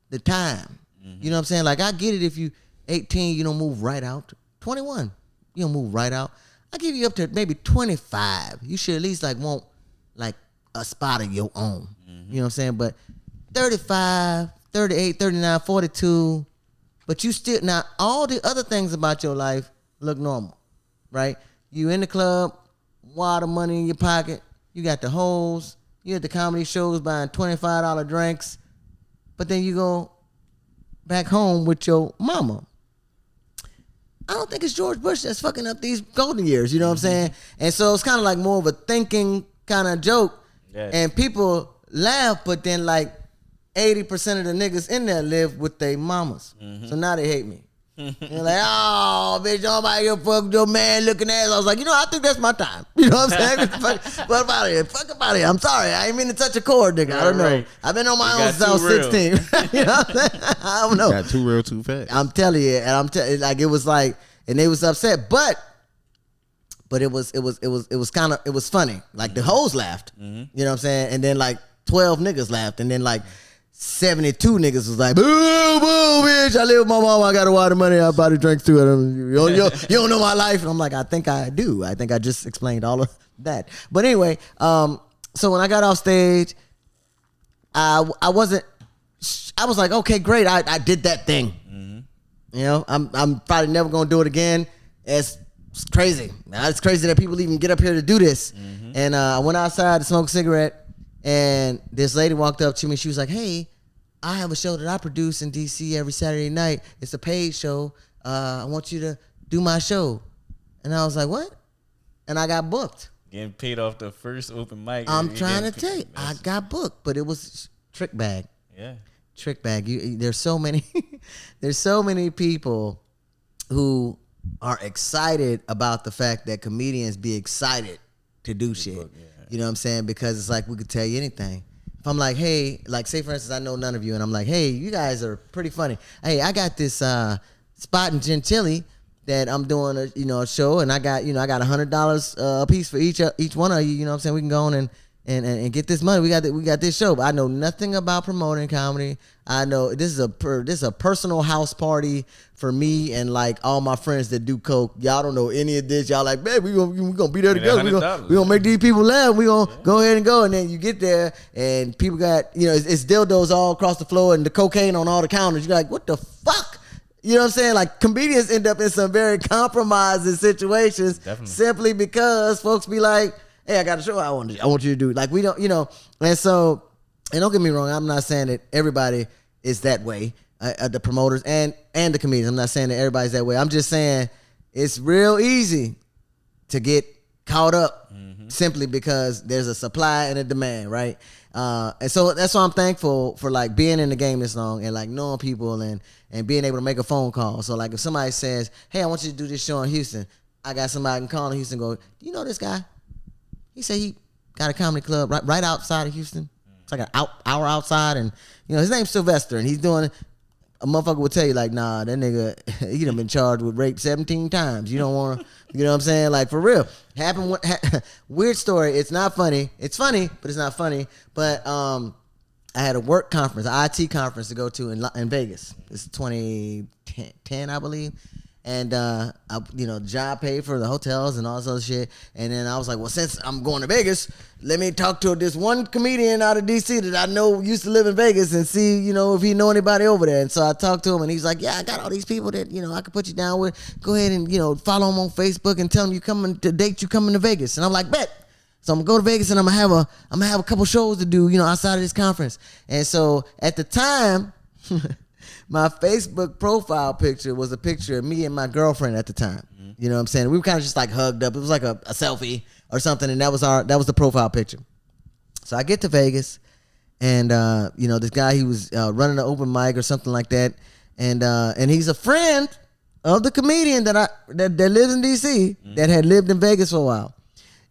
the time. You know what I'm saying? Like, I get it if you 18, you don't move right out. 21, you don't move right out. I give you up to maybe 25. You should at least like want like a spot of your own. You know what I'm saying? But 35, 38, 39, 42, but you still, now all the other things about your life look normal, right? You in the club, water money in your pocket, you got the hoes, you at the comedy shows buying $25 drinks, but then you go back home with your mama. I don't think it's George Bush that's fucking up these golden years, you know what I'm saying? And so it's kind of like more of a thinking kind of joke. Yeah. And people laugh, but then like 80% of the niggas in there live with their mamas. So now they hate me. They're like, oh, bitch, nobody give a fuck with your man looking ass. I was like, you know, I think that's my time. You know what I'm saying? Fuck about it. Fuck about it. I'm sorry. I ain't mean to touch a chord, nigga. I don't know. Right. I've been on my own since I was 16. You know what I'm saying? I don't know. Got too real too fast. I'm telling you. And like, it was like, and they was upset. But it was kind of, it was funny. Like, the hoes laughed. You know what I'm saying? And then like 12 niggas laughed. And then like 72 niggas was like, boo, boo, bitch, I live with my mom, I got a lot of money, I buy the drinks too. You don't know my life. And I'm like, I think I do. I think I just explained all of that. But anyway, so when I got off stage, I was like, okay, great, I did that thing. You know, I'm probably never gonna do it again. It's crazy. Now, it's crazy that people even get up here to do this. And I went outside to smoke a cigarette, and this lady walked up to me. She was like, "Hey, I have a show that I produce in DC every Saturday night. It's a paid show. I want you to do my show." And I was like, "What?" And I got booked. Getting paid off the first open mic. I'm trying to tell you, I got booked, but it was trick bag. Yeah. Trick bag. There's so many, there's so many people who are excited about the fact that comedians be excited to do shit. You know what I'm saying? Because it's like we could tell you anything. If I'm like, hey, like say for instance, I know none of you, and I'm like, hey, you guys are pretty funny. Hey, I got this spot in Gentilly that I'm doing a show, and I got $100 a piece for each one of you. You know what I'm saying? We can go on and get this money. We got this show, but I know nothing about promoting comedy. I know this is a personal house party for me and like all my friends that do coke. Y'all don't know any of this. Y'all like, man, we gonna be there together. We gonna make these people laugh. We gonna go ahead and go. And then you get there and people got it's dildos all across the floor and the cocaine on all the counters. You're like, what the fuck? You know what I'm saying? Like comedians end up in some very compromising situations. Definitely. Simply because folks be like, hey, I got a show I want you to do. Like we don't, and so, and don't get me wrong, I'm not saying that everybody is that way, the promoters and the comedians. I'm not saying that everybody's that way. I'm just saying it's real easy to get caught up simply because there's a supply and a demand, right? And so that's why I'm thankful for like being in the game this long and like knowing people and being able to make a phone call. So like if somebody says, hey, I want you to do this show in Houston, I got somebody can call in Houston and go, do you know this guy? He said he got a comedy club right outside of Houston. It's like an hour outside, and his name's Sylvester, and he's doing. A motherfucker would tell you like, nah, that nigga, he done been charged with rape 17 times. You don't want to, you know what I'm saying? Like for real, weird story. It's not funny. It's funny, but it's not funny. But I had a work conference, an IT conference to go to in Vegas. It's 2010, I believe. And job paid for the hotels and all this other shit. And then I was like, well, since I'm going to Vegas, let me talk to this one comedian out of DC that I know used to live in Vegas and see, if he know anybody over there. And so I talked to him, and he's like, yeah, I got all these people that I could put you down with. Go ahead and follow him on Facebook and tell him you coming to Vegas. And I'm like, bet. So I'm gonna go to Vegas and I'm gonna have a couple shows to do, outside of this conference. And so at the time. My Facebook profile picture was a picture of me and my girlfriend at the time. You know what I'm saying? We were kind of just like hugged up. It was like a selfie or something, and that was the profile picture. So I get to Vegas, and this guy, he was running an open mic or something like that, and he's a friend of the comedian that lives in DC that had lived in Vegas for a while.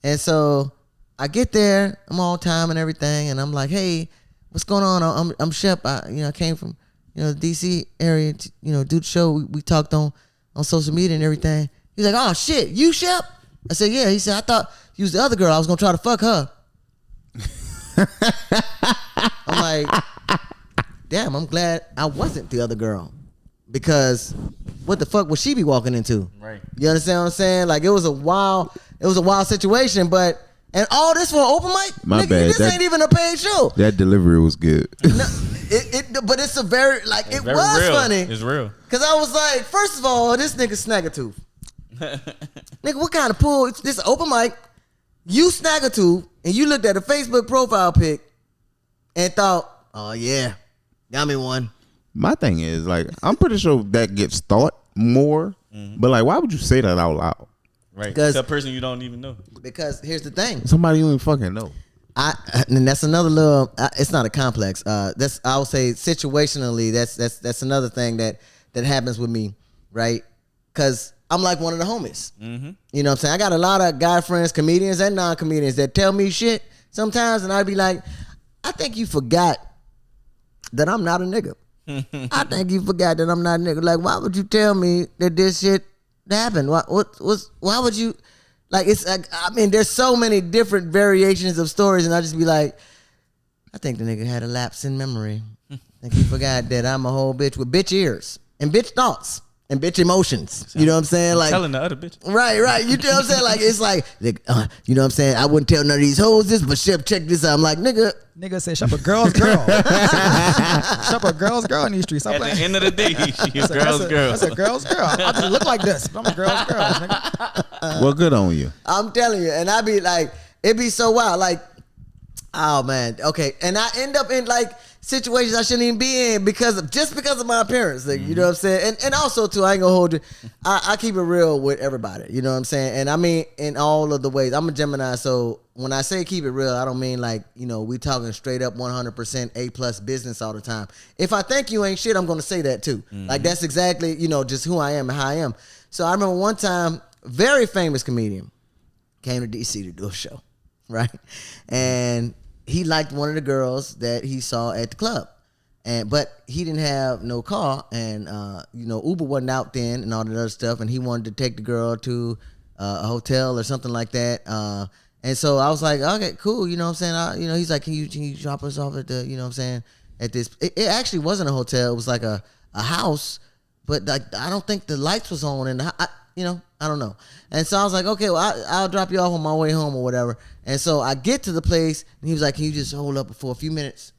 And so I get there, I'm all time and everything, and I'm like, hey, what's going on? I'm Shep. I came from the DC area, do the show. We talked on social media and everything. He's like, oh shit, you Shep? I said, yeah. He said, I thought you was the other girl. I was gonna try to fuck her. I'm like, damn, I'm glad I wasn't the other girl. Because what the fuck would she be walking into? Right. You understand what I'm saying? Like it was a wild situation, but and all this for an open mic? My nigga, bad. This ain't even a paid show. That delivery was good. No, but it's a very it was real. funny. It's real. Cause I was like, first of all, this nigga Snaggletooth. Nigga, what kind of pool? It's this open mic. You Snaggletooth, and you looked at a Facebook profile pic and thought, oh yeah, got me one. My thing is like, I'm pretty sure that gets thought more, but like, why would you say that out loud? Right, because a person you don't even know. Because here's the thing, somebody you don't even fucking know. And that's another little. It's not a complex. That's I would say situationally. That's another thing that happens with me, right? Because I'm like one of the homies. You know what I'm saying? I got a lot of guy friends, comedians and non-comedians that tell me shit sometimes, and I'd be like, I think you forgot that I'm not a nigga. I think you forgot that I'm not a nigga. Like, why would you tell me that this shit happened? Why would you? Like, it's like, I mean, there's so many different variations of stories, and I just be like, I think the nigga had a lapse in memory. I think he forgot that I'm a whole bitch with bitch ears and bitch thoughts and bitch emotions. You know what I'm saying? Like telling the other bitch. Right. You know what I'm saying? Like, it's like you know what I'm saying? I wouldn't tell none of these hoes this, but Shep, check this out. I'm like, nigga said, Shep a girl's girl. Shep a girl's girl in these streets. At the end of the day, she's a girl's girl. That's a girl's girl. I just look like this, but I'm a girl's girl, nigga. Well, good on you. I'm telling you. And I be like, it'd be so wild. Like, oh man, okay, and I end up in like situations I shouldn't even be in because of my appearance. Like, you know what I'm saying? And also too, I ain't gonna hold you. I keep it real with everybody. You know what I'm saying? And I mean in all of the ways. I'm a Gemini, so when I say keep it real, I don't mean like, you know, we talking straight up 100% A+ business all the time. If I think you ain't shit, I'm gonna say that too. Like that's exactly, you know, just who I am and how I am. So I remember one time, very famous comedian came to DC to do a show, right? And he liked one of the girls that he saw at the club, but he didn't have no car, and you know, Uber wasn't out then, and all that other stuff, and he wanted to take the girl to a hotel or something like that. And so I was like, okay, cool, you know what I'm saying? You know, he's like, can you drop us off at the, you know what I'm saying, at this? It actually wasn't a hotel; it was like a house, but like I don't think the lights was on, and you know, I don't know. And so I was like, okay, well, I'll drop you off on my way home or whatever. And so I get to the place, and he was like, can you just hold up for a few minutes?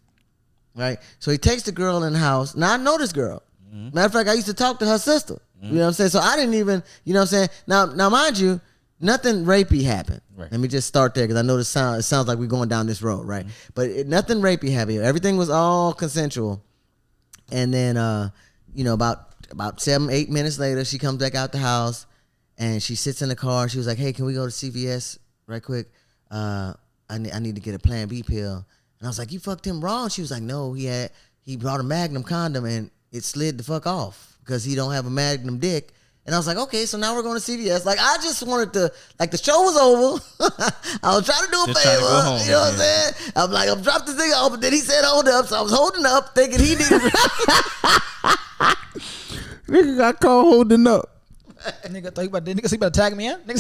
Right? So he takes the girl in the house. Now, I know this girl. Matter of fact, I used to talk to her sister. You know what I'm saying? So I didn't even, you know what I'm saying? Now, mind you, nothing rapey happened. Right. Let me just start there because I know it sounds like we're going down this road, right? But nothing rapey happened. Everything was all consensual. And then, you know, about 7-8 minutes later, she comes back out the house. And she sits in the car. She was like, hey, can we go to CVS right quick? I need to get a Plan B pill. And I was like, you fucked him raw? She was like, no, he brought a Magnum condom and it slid the fuck off because he don't have a Magnum dick. And I was like, okay, so now we're going to CVS. Like, I just wanted to, like, the show was over. I was trying to do a favor. You know what I'm saying? I'm like, I'm dropped this thing off, but then he said hold up. So I was holding up thinking he needed Nigga got caught holding up. Nigga thought nigga about to tag me in. Nah, the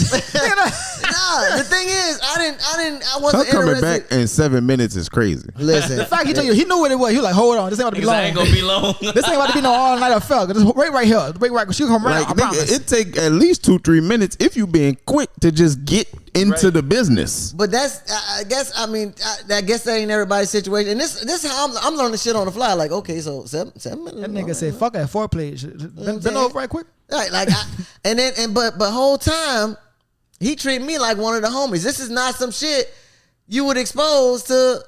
thing is, I wasn't her coming interested. back in 7 minutes is crazy. Listen, The fact he told you, he knew what it was. He was like, hold on, this ain't about to be Niggas long. ain't gonna be long. This ain't about to be no all night affair. Just wait right here. Wait right. She come right Like, out. I promise. it take at least 2-3 minutes if you being quick to just get into the business. but that's I guess that ain't everybody's situation. And this how I'm learning shit on the fly. Like, okay, so 7 minutes. That nigga said, "Fuck that foreplay." Bend over right quick. Right, like, but whole time he treated me like one of the homies. This is not some shit you would expose to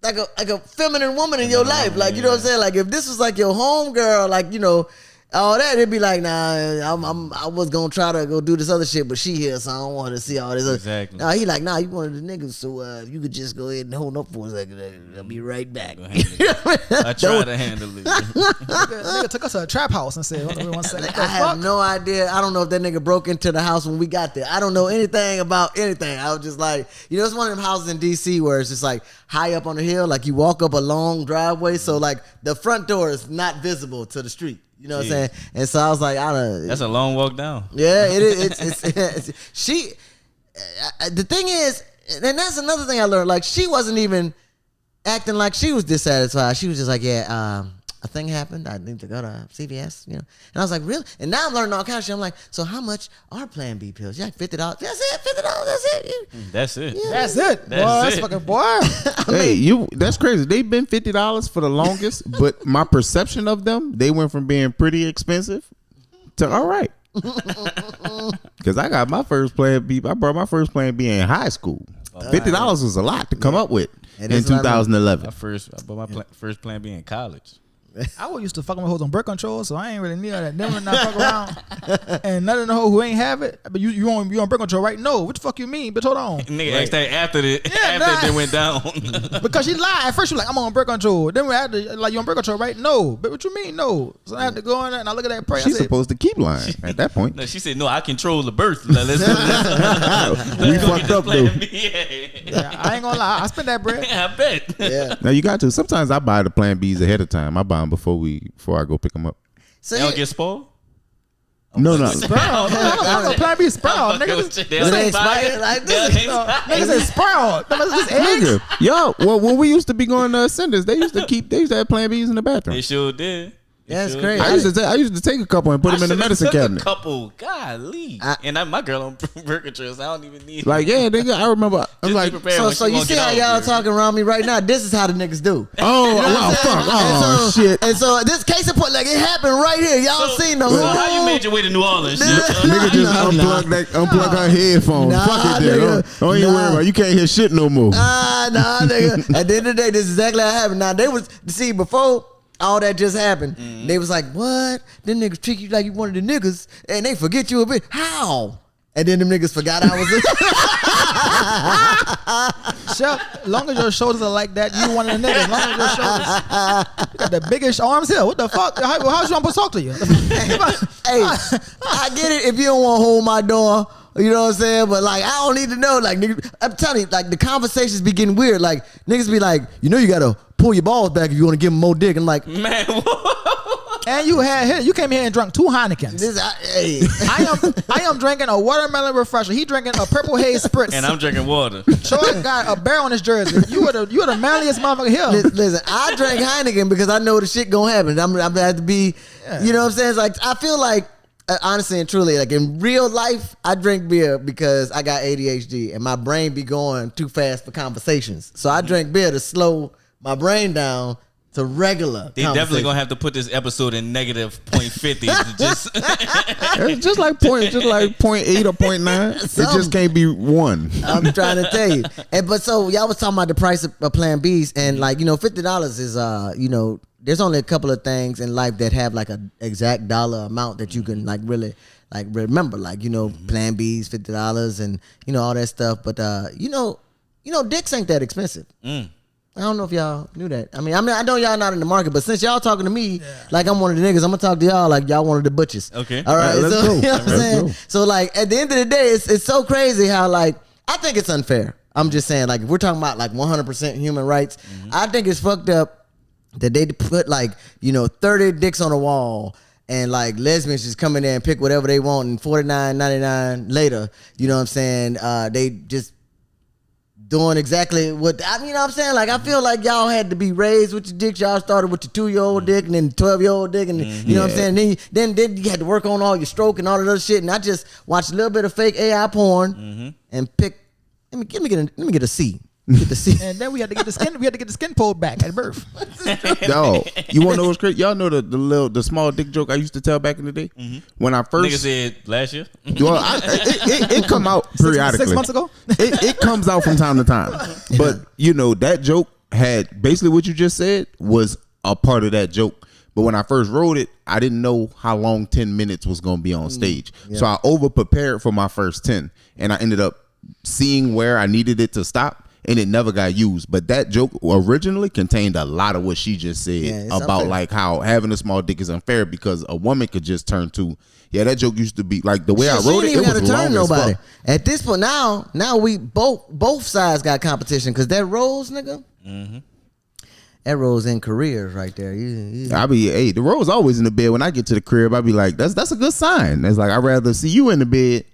like a feminine woman in your life. Like, you know what I'm saying? Like, if this was like your homegirl, like, you know, all that, it'd be like, nah, I was gonna try to go do this other shit, but she here, so I don't want to see all this. Exactly. Nah, he like, nah, you one of the niggas, so you could just go ahead and hold up for a second. I'll be right back. I try to handle it. Nigga took us to a trap house and said, "Hold on one second." I have no idea. I don't know if that nigga broke into the house when we got there. I don't know anything about anything. I was just like, you know, it's one of them houses in DC where it's just like high up on the hill. Like you walk up a long driveway, so like the front door is not visible to the street. You know what I'm saying? And so I was like, That's a long walk down. Yeah, it is. It's she. The thing is, and that's another thing I learned. Like, she wasn't even acting like she was dissatisfied. She was just like, yeah, a thing happened. I need to go to CVS, you know. And I was like, really? And now I'm learning all kinds of shit. I'm like, so how much are Plan B pills? Yeah, like $50. That's it. $50. That's it. That's it. Yeah. That's it. That's it. Fucking boy. Hey, that's crazy. They've been $50 for the longest, but my perception of them, they went from being pretty expensive to all right. Because I got my first Plan B. I brought my first Plan B in high school. $50 was a lot to come up with in 2011. I bought my first Plan B in college. I was used to fucking with hoes on birth control, so I ain't really near that. Never not fuck around. And none of the hoes who ain't have it, but you on birth control, right? No, what the fuck you mean? Bitch, hold on. Nigga asked that after it went down. Because she lied. At first she was like, I'm on birth control. Then we had to, like, you on birth control, right? No. But what you mean, no? So I had to go in there and I look at that prayer. She's supposed to keep lying at that point. No, she said, no, I control the birth. Let's We fucked up, though. Yeah, I ain't gonna lie. I spent that bread. I bet. Yeah. Now you got to. Sometimes I buy the Plan Bs ahead of time. I buy them before I go pick them up. So They don't get spoiled? No. Sprout. I'm gonna Plan B sprout. Nigga, They But they ain't expired like this. nigga said sprout. This eggs. Nigga, yo, well, when we used to be going to Ascenders, they used to have Plan Bs in the bathroom. They sure did. That's should. crazy. I used to take a couple and put them in the should've medicine took cabinet. A couple, golly. And my girl on birth control, so I don't even need. Like, yeah, nigga, I remember. I'm Just like, be prepared when So she you won't see get how out y'all here. talking around me right now? This is how the niggas do. oh, wow, fuck, oh, shit. And so this case of point, like it happened right here. Y'all seen the So whole. how you made your way to New Orleans? Nigga just unplug her headphones. Nah, Fuck it, then. nigga. Don't even worry about it. You can't hear shit no more. Nah, nigga. At the end of the day, this is exactly how it happened. Now they was see before all that just happened. They was like, "What? Them niggas treat you like you one of the niggas, and they forget you a bit. How?" And then them niggas forgot I was. Shep, long as your shoulders are like that, you one of the niggas. Long as your shoulders, you got the biggest arms here. What the fuck? How's you supposed to talk to you? Hey, I get it if you don't want to hold my door. You know what I'm saying? But like, I don't need to know. Like, nigga, I'm telling you, like the conversations be getting weird. Like niggas be like, you know, you gotta pull your balls back if you want to give them more dick. And like, Man, And you came here and drank 2 Heinekens. hey. I am drinking a watermelon refresher. He drinking a purple haze spritz. and I'm drinking water. Troy got a bear on his jersey. You are the manliest motherfucker here. Listen, I drank Heineken because I know the shit gonna happen. I'm gonna have to be, you know what I'm saying? It's like I feel like, honestly and truly, like in real life, I drink beer because I got ADHD and my brain be going too fast for conversations. So I drink beer to slow my brain down to regular. They definitely gonna have to put this episode in negative 0.50 to just. It's just like 0.8 or 0.9. It just can't be 1. I'm trying to tell you. But so y'all was talking about the price of Plan Bs, and like, you know, $50 is you know, there's only a couple of things in life that have like an exact dollar amount that you can like really like remember, like, you know, Plan Bs, $50, and you know all that stuff. But you know, dicks ain't that expensive. I don't know if y'all knew that. I mean, I know y'all not in the market, but since y'all talking to me like I'm one of the niggas, I'm gonna talk to y'all like y'all one of the butchers. Okay. All right. Let's So, go. you know what I'm Let's saying? go. So like at the end of the day, it's so crazy how like I think it's unfair. I'm just saying, like, if we're talking about like 100% human rights, I think it's fucked up that they put like, you know, 30 dicks on a wall and like lesbians just come in there and pick whatever they want, and $49.99 later, you know what I'm saying? They just doing exactly what I mean. You know what I'm saying? Like, I feel like y'all had to be raised with your dicks. Y'all started with your 2-year-old dick and then 12-year-old dick, and you know what I'm saying? Then you had to work on all your stroke and all of that shit. And I just watched a little bit of fake AI porn and pick. Let me get a C. Get the C. And then we had to get the skin. We had to get the skin pulled back at birth. Yo, you want to know what's crazy? Y'all know the small dick joke I used to tell back in the day? When I first Nigga said last year. well, it come out periodically. 6 months ago. It comes out from time to time. But you know, that joke had basically what you just said was a part of that joke. But when I first wrote it, I didn't know how long 10 minutes was going to be on stage. So I over prepared for my first 10, and I ended up seeing where I needed it to stop, and it never got used. But that joke originally contained a lot of what she just said about unfair. like how having a small dick is unfair because a woman could just turn to. Yeah, that joke used to be like the way I wrote it. It was long as fuck. At this point, now we both sides got competition because that Rose nigga, that Rose in careers right there. The rose always in the bed. When I get to the crib, I be like, that's a good sign. It's like I'd rather see you in the bed.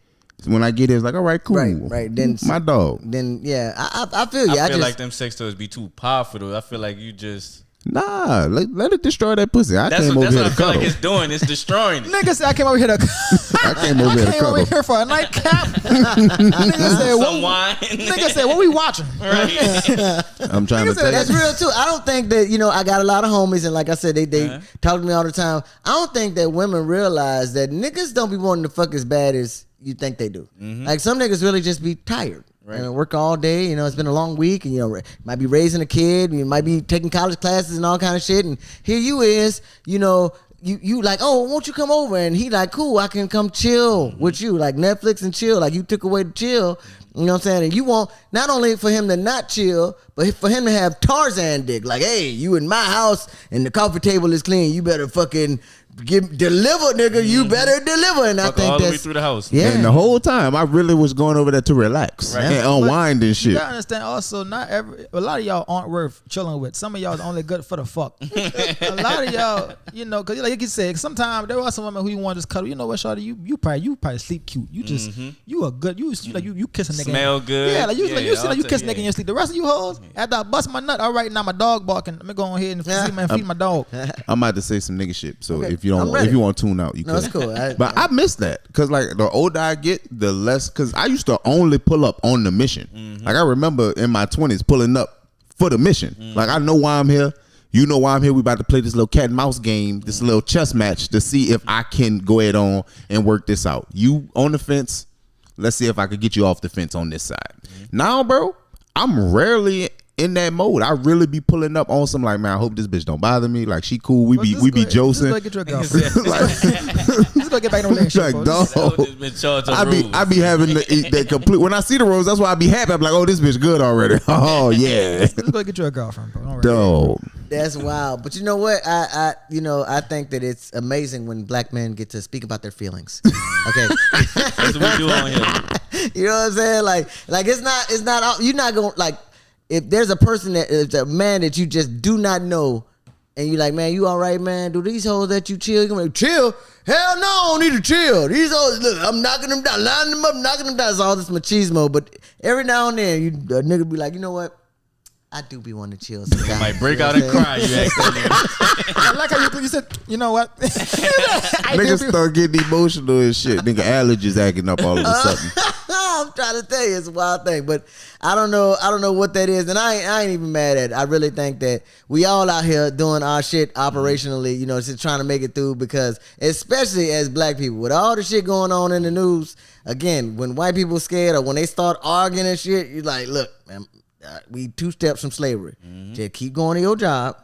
When I get there, it's like, all right, cool. Right. Then my dog. Then yeah, I feel you. I feel like them sex toys be too powerful though. I feel like you just. Nah, let it destroy that pussy. I That's came what over here I to feel cuddle. like it's doing. It's destroying it. Nigga said I came over here to. I came over here to I came over cuddle. here for a nightcap. Nigga said, Some what? wine. Nigga said, what we watching? I'm trying to tell that's you. real too. I don't think that, you know, I got a lot of homies, and like I said, they talk to me all the time. I don't think that women realize that niggas don't be wanting to fuck as bad as you think they do. Like some niggas really just be tired. Right. And work all day, you know, it's been a long week, and you know, might be raising a kid, you might be taking college classes and all kind of shit, and here you is, you know, you like, oh, won't you come over? And he like, cool, I can come chill with you, like Netflix and chill, like you took away the chill, you know what I'm saying? And you want not only for him to not chill, but for him to have Tarzan dick, like, hey, you in my house and the coffee table is clean, you better fucking deliver, nigga. You better deliver. And Fuck I think all the way that's through the house. yeah. And the whole time, I really was going over there to relax and unwind and You shit. gotta understand also, a lot of y'all aren't worth chilling with. Some of y'all is only good for the fuck. A lot of y'all, you know, cause like you said, sometimes there are some women who you want to just cuddle. You know what, shawty, you probably sleep cute. You just you are good. You kissing nigga. Smell good. Yeah, like you see, I'll like you take- kiss nigga in your sleep. The rest of you hoes, after I bust my nut, all right, now my dog barking. Let me go ahead and feed my dog. I'm about to say some nigga shit. So Okay, if you I'm don't, ready. if you want to tune out, you No, can. it's cool. But I miss that because like the older I get, the less. Because I used to only pull up on the mission. Like I remember in my 20s pulling up for the mission. Like I know why I'm here. You know why I'm here. We about to play this little cat and mouse game, this little chess match to see if I can go ahead on and work this out. You on the fence. Let's see if I could get you off the fence on this side. Now, bro, I'm rarely in that mode. I really be pulling up on some like, man, I hope this bitch don't bother me. Like she cool. We be josing. Just go get your girlfriend. Like, Just go get back in the relationship. like, bro. dog. This bitch charge of I rules. be having that complete. When I see the rose, that's why I be happy. I'm like, oh, this bitch good already. Oh yeah, Just go get you a girlfriend, bro. Don't worry. dog. That's wild. But you know what? I think that it's amazing when black men get to speak about their feelings. Okay. That's what we do on here. You know what I'm saying? Like it's not you're not going like if there's a person that is a man that you just do not know and you like, man, you all right, man? Do these hoes let you chill? You gonna be like, chill? Hell no, I don't need to chill. These hoes, look, I'm knocking them down, lining them up, knocking them down. It's all this machismo. But every now and then, a nigga be like, you know what? I do be wanting to chill sometimes. Might break You know out what and I'm saying? cry. You ask that I like how you said, you know what? Niggas start getting emotional and shit. Nigga allergies acting up all of a sudden. I'm trying to tell you, it's a wild thing, but I don't know what that is, and I ain't even mad at it. I really think that we all out here doing our shit operationally, you know, just trying to make it through because, especially as black people, with all the shit going on in the news, again, when white people scared or when they start arguing and shit, you're like, look, man, we 2 steps from slavery. Just keep going to your job,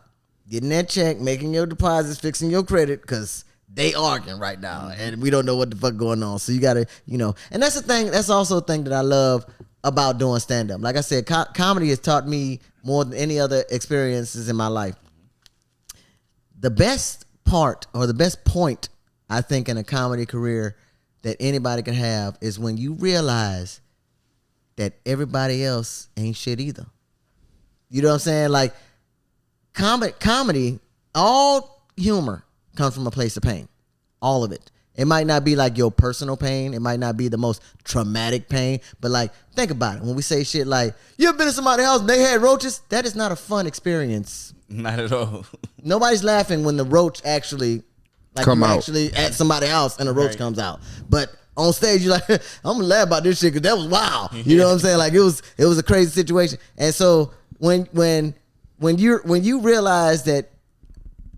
getting that check, making your deposits, fixing your credit, because they arguing right now, and we don't know what the fuck going on. So you gotta, you know, and that's the thing. That's also a thing that I love about doing stand up. Like I said, comedy has taught me more than any other experiences in my life. The best part or the best point I think in a comedy career that anybody can have is when you realize that everybody else ain't shit either. You know what I'm saying? Like comedy, all humor comes from a place of pain. All of it. It might not be like your personal pain. It might not be the most traumatic pain. But like, think about it. When we say shit like, you ever been to somebody's house and they had roaches? That is not a fun experience. Not at all. Nobody's laughing when the roach actually like Come you out. actually at somebody's house and a roach Right. comes out. But on stage, you're like, I'm gonna laugh about this shit because that was wild. You know what I'm saying? Like it was a crazy situation. And so when you realize that,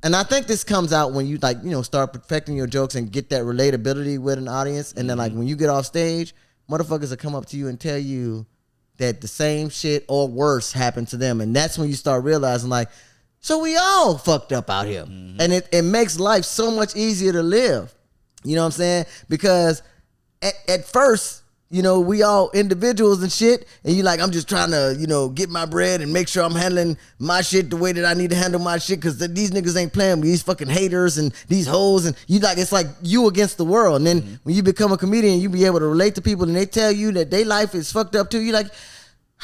and I think this comes out when you like, you know, start perfecting your jokes and get that relatability with an audience. And then like when you get off stage, motherfuckers will come up to you and tell you that the same shit or worse happened to them. And that's when you start realizing like, so we all fucked up out here. And it makes life so much easier to live. You know what I'm saying? Because at first, you know, we all individuals and shit, and you like, I'm just trying to, you know, get my bread and make sure I'm handling my shit the way that I need to handle my shit, because these niggas ain't playing with these fucking haters and these hoes, and you like, it's like you against the world. And then when you become a comedian, you be able to relate to people, and they tell you that their life is fucked up too. You like,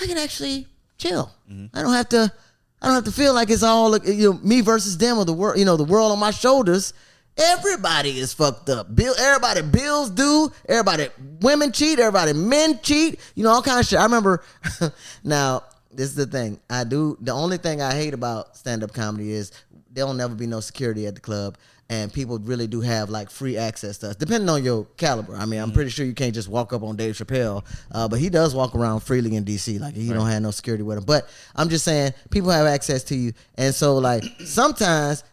I can actually chill. I don't have to feel like it's all, you know, me versus them or the world, you know, the world on my shoulders. Everybody is fucked up. Everybody bills due. Everybody women cheat. Everybody men cheat. You know, all kind of shit. I remember. Now, this is the thing. The only thing I hate about stand-up comedy is there'll never be no security at the club, and people really do have like free access to us, depending on your caliber. I mean, I'm pretty sure you can't just walk up on Dave Chappelle, but he does walk around freely in DC. Like he don't have no security with him. But I'm just saying, people have access to you, and so like sometimes.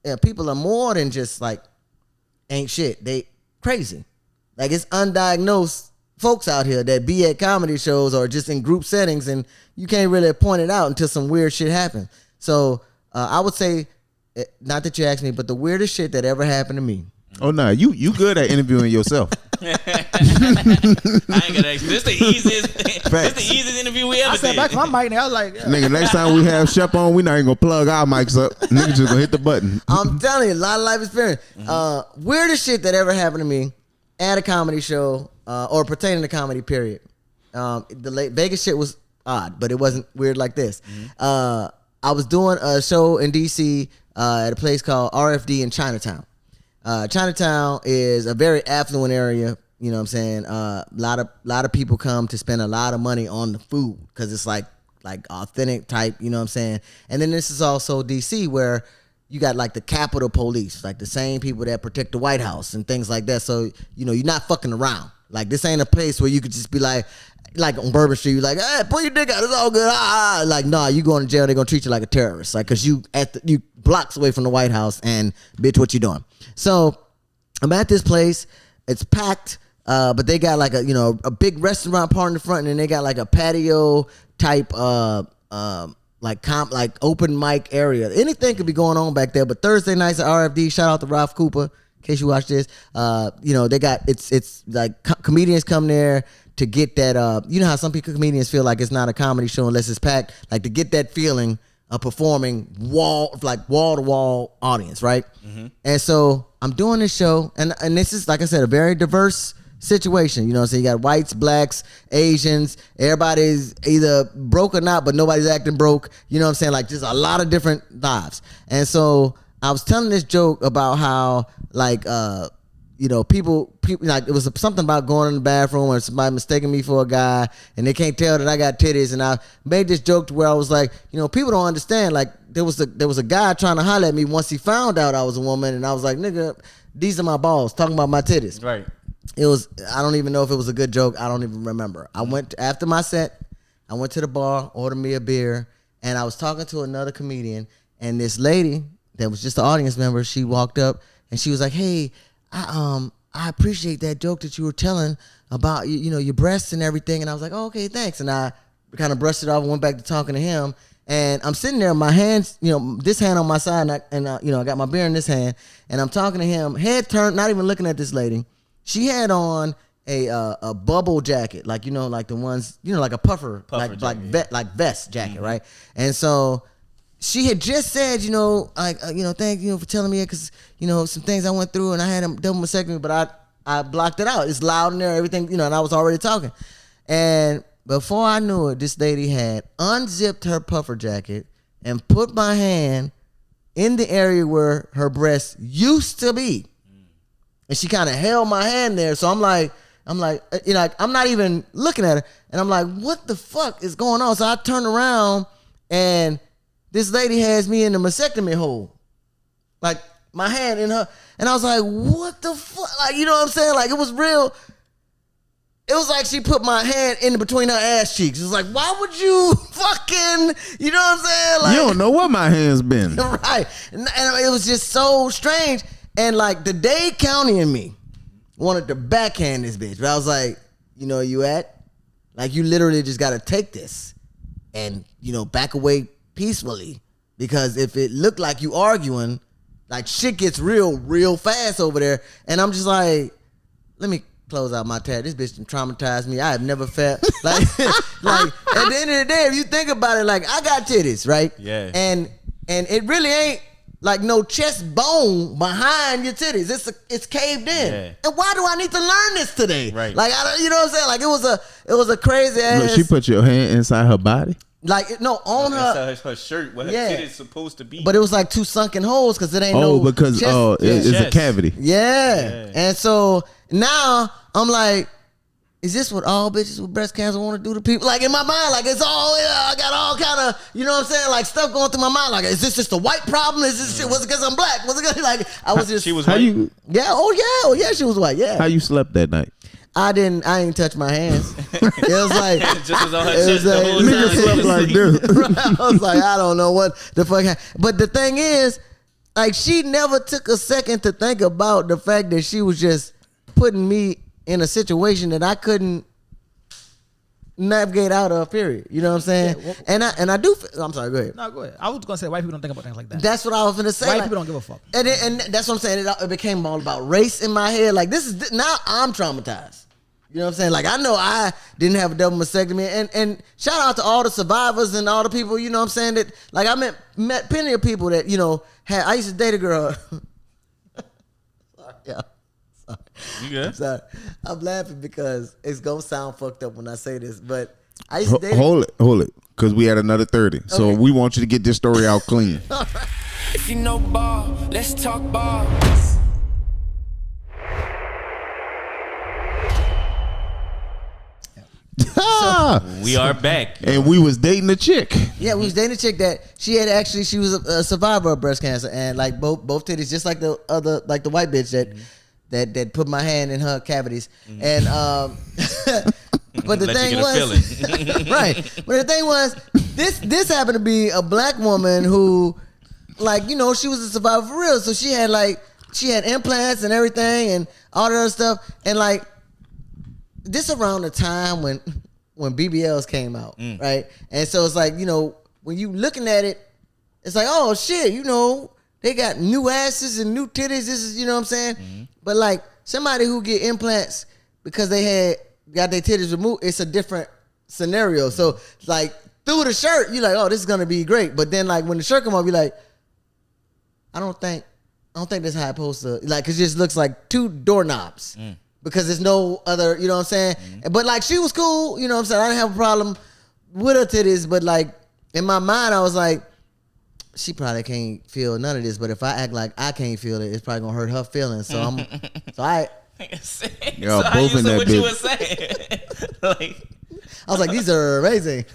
Yeah, people are more than just like ain't shit. They crazy. Like it's undiagnosed folks out here that be at comedy shows or just in group settings, and you can't really point it out until some weird shit happens. So I would say, not that you asked me, but the weirdest shit that ever happened to me. Oh no, you good at interviewing yourself. I ain't gonna ask. This the easiest interview we ever I sat did. back from my mic and I was like, yeah. Nigga, next time we have Shep on, we not even gonna plug our mics up. Nigga just gonna hit the button. I'm telling you, a lot of life experience. Weirdest shit that ever happened to me at a comedy show or pertaining to comedy, period. The Vegas shit was odd, but it wasn't weird like this. I was doing a show in DC at a place called RFD in Chinatown. Chinatown is a very affluent area you know what I'm saying, a lot of people come to spend a lot of money on the food because it's like authentic type, you know what I'm saying? And then this is also DC where you got like the Capitol Police, like the same people that protect the White House and things like that. So, you know, you're not fucking around. Like this ain't a place where you could just be like on Bourbon Street, you're like, hey, pull your dick out, it's all good. Like, nah, you going to jail, they're gonna treat you like a terrorist. Like, cause you blocks away from the White House and bitch, what you doing? So I'm at this place, it's packed, but they got like a big restaurant part in the front, and then they got like a patio type like open mic area. Anything could be going on back there. But Thursday nights at RFD, shout out to Ralph Cooper, in case you watch this. They got it's like comedians come there to get that. You know how some comedians feel like it's not a comedy show unless it's packed. Like to get that feeling of performing wall to wall audience, right? Mm-hmm. And so I'm doing this show, and this is, like I said, a very diverse situation. You know what I'm saying? You got whites, blacks, Asians, everybody's either broke or not, but nobody's acting broke. You know what I'm saying? Like just a lot of different lives. And so I was telling this joke about how people like, it was something about going in the bathroom or somebody mistaking me for a guy and they can't tell that I got titties, and I made this joke to where I was like, people don't understand, like there was a guy trying to holler at me once he found out I was a woman, and I was like, nigga, these are my balls, talking about my titties. Right. It was, I don't even know if it was a good joke. I don't even remember. I went after my set, I went to the bar, ordered me a beer, and I was talking to another comedian, and this lady that was just an audience member, she walked up and she was like, hey, I appreciate that joke that you were telling about your breasts and everything. And I was like, oh, okay, thanks. And I kind of brushed it off and went back to talking to him. And I'm sitting there, my hands, this hand on my side, and I got my beer in this hand, and I'm talking to him, head turned, not even looking at this lady. She had on a bubble jacket, like like the ones, like a puffer like vest jacket, mm-hmm. right? And so she had just said, thank you for telling me, because some things I went through, and I had a double mastectomy, but I blocked it out. It's loud in there, everything, and I was already talking. And before I knew it, this lady had unzipped her puffer jacket and put my hand in the area where her breast used to be. And she kind of held my hand there. So I'm like, I'm not even looking at her. And I'm like, what the fuck is going on? So I turn around, and this lady has me in the mastectomy hole. Like, my hand in her. And I was like, what the fuck? Like, you know what I'm saying? Like, it was real. It was like she put my hand in between her ass cheeks. It was like, why would you fucking, you know what I'm saying? Like, you don't know what my hand's been. Right. And it was just so strange. And like the Dade County in me wanted to backhand this bitch. But I was like, you at? Like, you literally just got to take this and, back away peacefully. Because if it looked like you arguing, like shit gets real fast over there. And I'm just like, let me close out my tab. This bitch traumatized me. I have never felt like at the end of the day, if you think about it, like I got titties, right? Yeah. And it really ain't like no chest bone behind your titties. It's caved in. Yeah. And why do I need to learn this today? Right. Like you know what I'm saying? Like it was a crazy ass. Look, she put your hand inside her body. Like no, on her shirt where her titties supposed to be. But it was like two sunken holes because it ain't because chest. It's a cavity. Yeah. And so now I'm like, is this what all bitches with breast cancer want to do to people? Like in my mind, like it's all, I got all kind of, you know what I'm saying? Like stuff going through my mind. Like, is this just a white problem? Is this shit, was it because I'm black? Was it because, like, I was just. She was white? Oh yeah, she was white, yeah. How you slept that night? I ain't touch my hands. It was like. just was on her chest the whole Nigga time. slept like this. I was like, I don't know what the fuck happened. But the thing is, like, she never took a second to think about the fact that she was just putting me in a situation that I couldn't navigate out of, period. You know what I'm saying? Yeah, well, and I do. I'm sorry. Go ahead. No, go ahead. I was gonna say white people don't think about things like that. That's what I was gonna say. White people don't give a fuck. And that's what I'm saying. It became all about race in my head. Like now I'm traumatized. You know what I'm saying? Like I know I didn't have a double mastectomy, and shout out to all the survivors and all the people. You know what I'm saying? That like I met plenty of people that had. I used to date a girl. Sorry, yeah. You good? I'm sorry. I'm laughing because it's gonna sound fucked up when I say this, but I used to date. Hold it, because we had another 30. Okay. So we want you to get this story out clean. If you know ball, let's talk ball. We are back. And we was dating a chick. Yeah, we was dating a chick that she was a survivor of breast cancer, and like both titties, just like the other, like the white bitch that put my hand in her cavities, and but the Let thing you get a was, feeling. right? But the thing was, this happened to be a black woman who, like, you know, she was a survivor for real, so she had implants and everything and all that other stuff, and like this around the time when BBLs came out, right? And so it's like, you know, when you looking at it, it's like, oh shit, you know, they got new asses and new titties. This is, you know what I'm saying? But like somebody who get implants because they got their titties removed, it's a different scenario. So like through the shirt, you're like, oh, this is gonna be great. But then like when the shirt come off, you're like, I don't think that's how it's supposed to, like, cause it just looks like two doorknobs. Because there's no other, you know what I'm saying? But like she was cool, you know what I'm saying? I didn't have a problem with her titties, but like in my mind I was like, she probably can't feel none of this, but if I act like I can't feel it, it's probably gonna hurt her feelings. So I Y'all so both in that what you bitch. were saying. Like, I was like, these are amazing.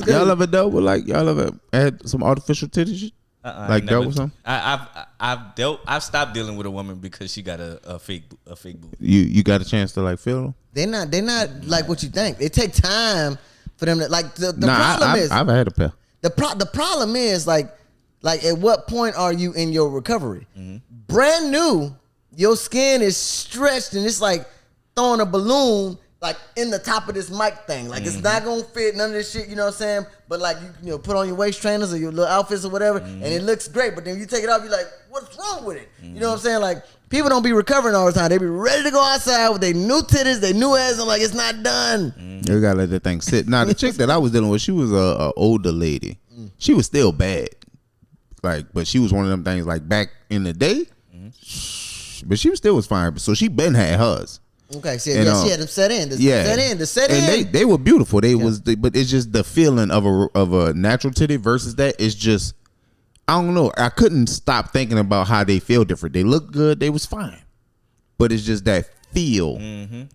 Y'all ever dealt with like, y'all ever had some artificial titties? Like dealt with something? I've stopped dealing with a woman because she got a fake boob. You got a chance to like feel them? They're not like what you think. It take time for them to, like, the problem is I've had a pair. the problem is like at what point are you in your recovery? Brand new, your skin is stretched and it's like throwing a balloon like in the top of this mic thing. Like it's not gonna fit none of this shit, you know what I'm saying? But like you know, put on your waist trainers or your little outfits or whatever, and it looks great. But then you take it off, you're like, what's wrong with it? You know what I'm saying? Like people don't be recovering all the time. They be ready to go outside with their new titties, their new ass, and like it's not done. You gotta let that thing sit. Now the chick that I was dealing with, she was a older lady. She was still bad, like, but she was one of them things like back in the day. But she still was fine. So she been had hers. Okay, so yeah, she had them set in. The set in. And they were beautiful. But it's just the feeling of a natural titty versus that. It's just, I don't know. I couldn't stop thinking about how they feel different. They look good. They was fine. But it's just that feel.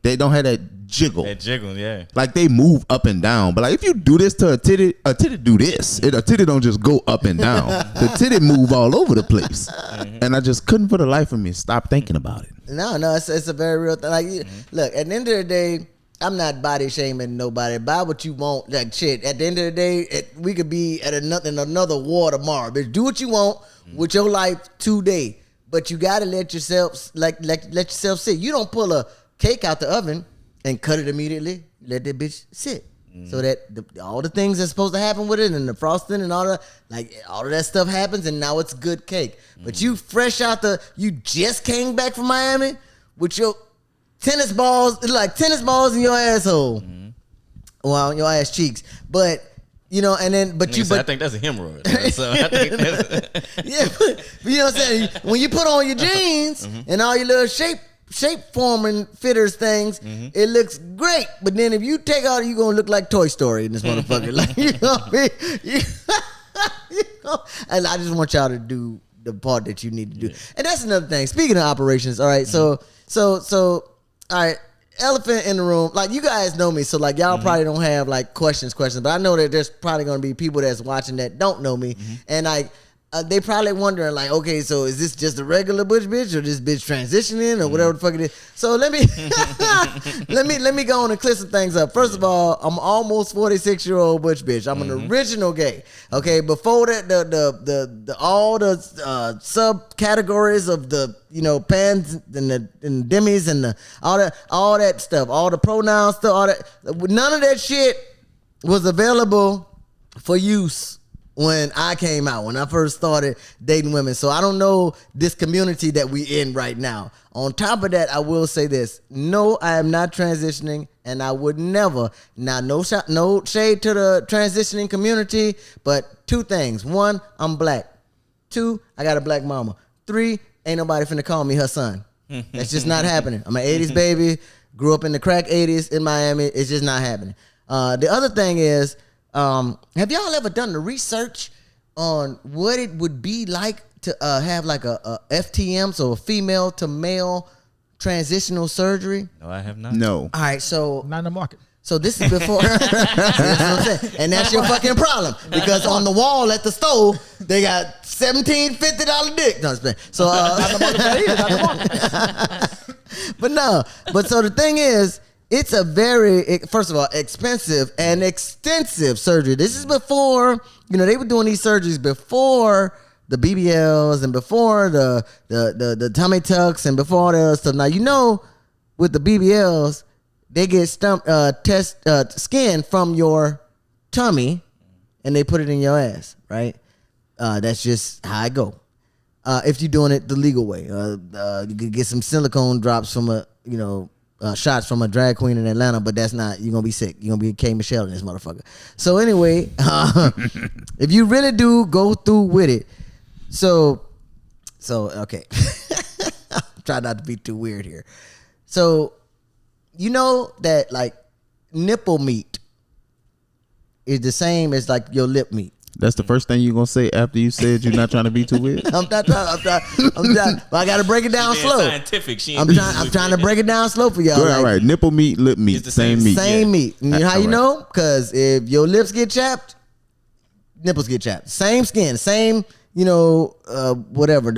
They don't have that jiggle. That jiggle, yeah. Like they move up and down. But like if you do this to a titty do this. A titty don't just go up and down. The titty move all over the place. And I just couldn't for the life of me stop thinking about it. No, it's a very real thing. Like, look, at the end of the day, I'm not body shaming nobody. Buy what you want. Like shit. At the end of the day, we could be at another war tomorrow. Bitch, do what you want with your life today. But you gotta let yourself let yourself sit. You don't pull a cake out the oven and cut it immediately. Let that bitch sit. So that all the things that's supposed to happen with it and the frosting and all that, like all of that stuff happens, and now it's good cake. But you fresh out you just came back from Miami with your tennis balls in your asshole, well, your ass cheeks. But you know, and then but I think that's a hemorrhoid. So I think that's yeah, but you know what I'm saying? When you put on your jeans and all your little shape forming fitters things, it looks great. But then if you take out, you're gonna look like Toy Story in this motherfucker. Like, you know what I mean? You know? And I just want y'all to do the part that you need to do. And that's another thing. Speaking of operations, all right. So all right. Elephant in the room. Like, you guys know me, so like y'all probably don't have like questions, but I know that there's probably gonna be people that's watching that don't know me, and like they probably wondering like, okay, so is this just a regular butch bitch or this bitch transitioning or whatever the fuck it is? So let me let me go on and clear some things up. First of all, I'm almost 46-year-old butch bitch. I'm an original gay. Okay, before that, the all the subcategories of the, you know, pans and the demis and all that stuff, all the pronoun stuff, all that, none of that shit was available for use when I came out, when I first started dating women. So I don't know this community that we in right now. On top of that, I will say this. No, I am not transitioning, and I would never. Now, no shade to the transitioning community, but two things. One, I'm black. Two, I got a black mama. Three, ain't nobody finna call me her son. That's just not happening. I'm an 80s baby, grew up in the crack 80s in Miami. It's just not happening. The other thing is, have y'all ever done the research on what it would be like to have like a FTM, so a female to male transitional surgery? No, I have not. No. All right, so Not in the market. So this is before. That's what I'm saying. And that's your fucking problem. Because on the wall at the store, they got $17.50 dick. No, so, but no. But so the thing is, it's a very, first of all, expensive and extensive surgery. This is before, they were doing these surgeries before the BBLs and before the tummy tucks and before all that other stuff. Now, with the BBLs, they get skin from your tummy and they put it in your ass, right? That's just how I go. If you're doing it the legal way, you could get some silicone drops from shots from a drag queen in Atlanta, but that's not, you're gonna be sick. You're gonna be K. Michelle in this motherfucker. So anyway, if you really do go through with it, so okay. Try not to be too weird here. So you know that like nipple meat is the same as like your lip meat. That's the first thing you're gonna say after you said you're not trying to be too weird. I'm trying. But I gotta break it down slow. Scientific. I'm trying to break it down slow for y'all. Good, all right, nipple meat, lip meat, same meat. Same meat. You know how you know? Because if your lips get chapped, nipples get chapped. Same skin, same whatever,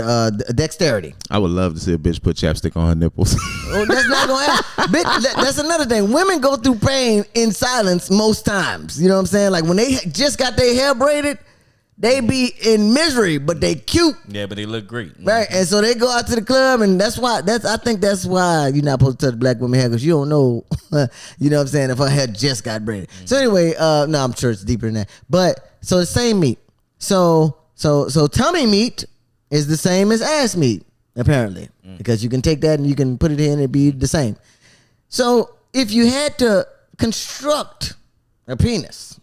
dexterity. I would love to see a bitch put chapstick on her nipples. Oh, that's not gonna happen. Bitch, that's another thing. Women go through pain in silence most times. You know what I'm saying? Like when they just got their hair braided, they be in misery, but they cute. Yeah, but they look great. Right. And so they go out to the club, and I think that's why you're not supposed to touch black women's hair, because you don't know, you know what I'm saying, if her hair just got braided. So anyway, no, I'm sure it's deeper than that. But so the same meat. So tummy meat is the same as ass meat, apparently, because you can take that and you can put it in and it'd be the same. So if you had to construct a penis,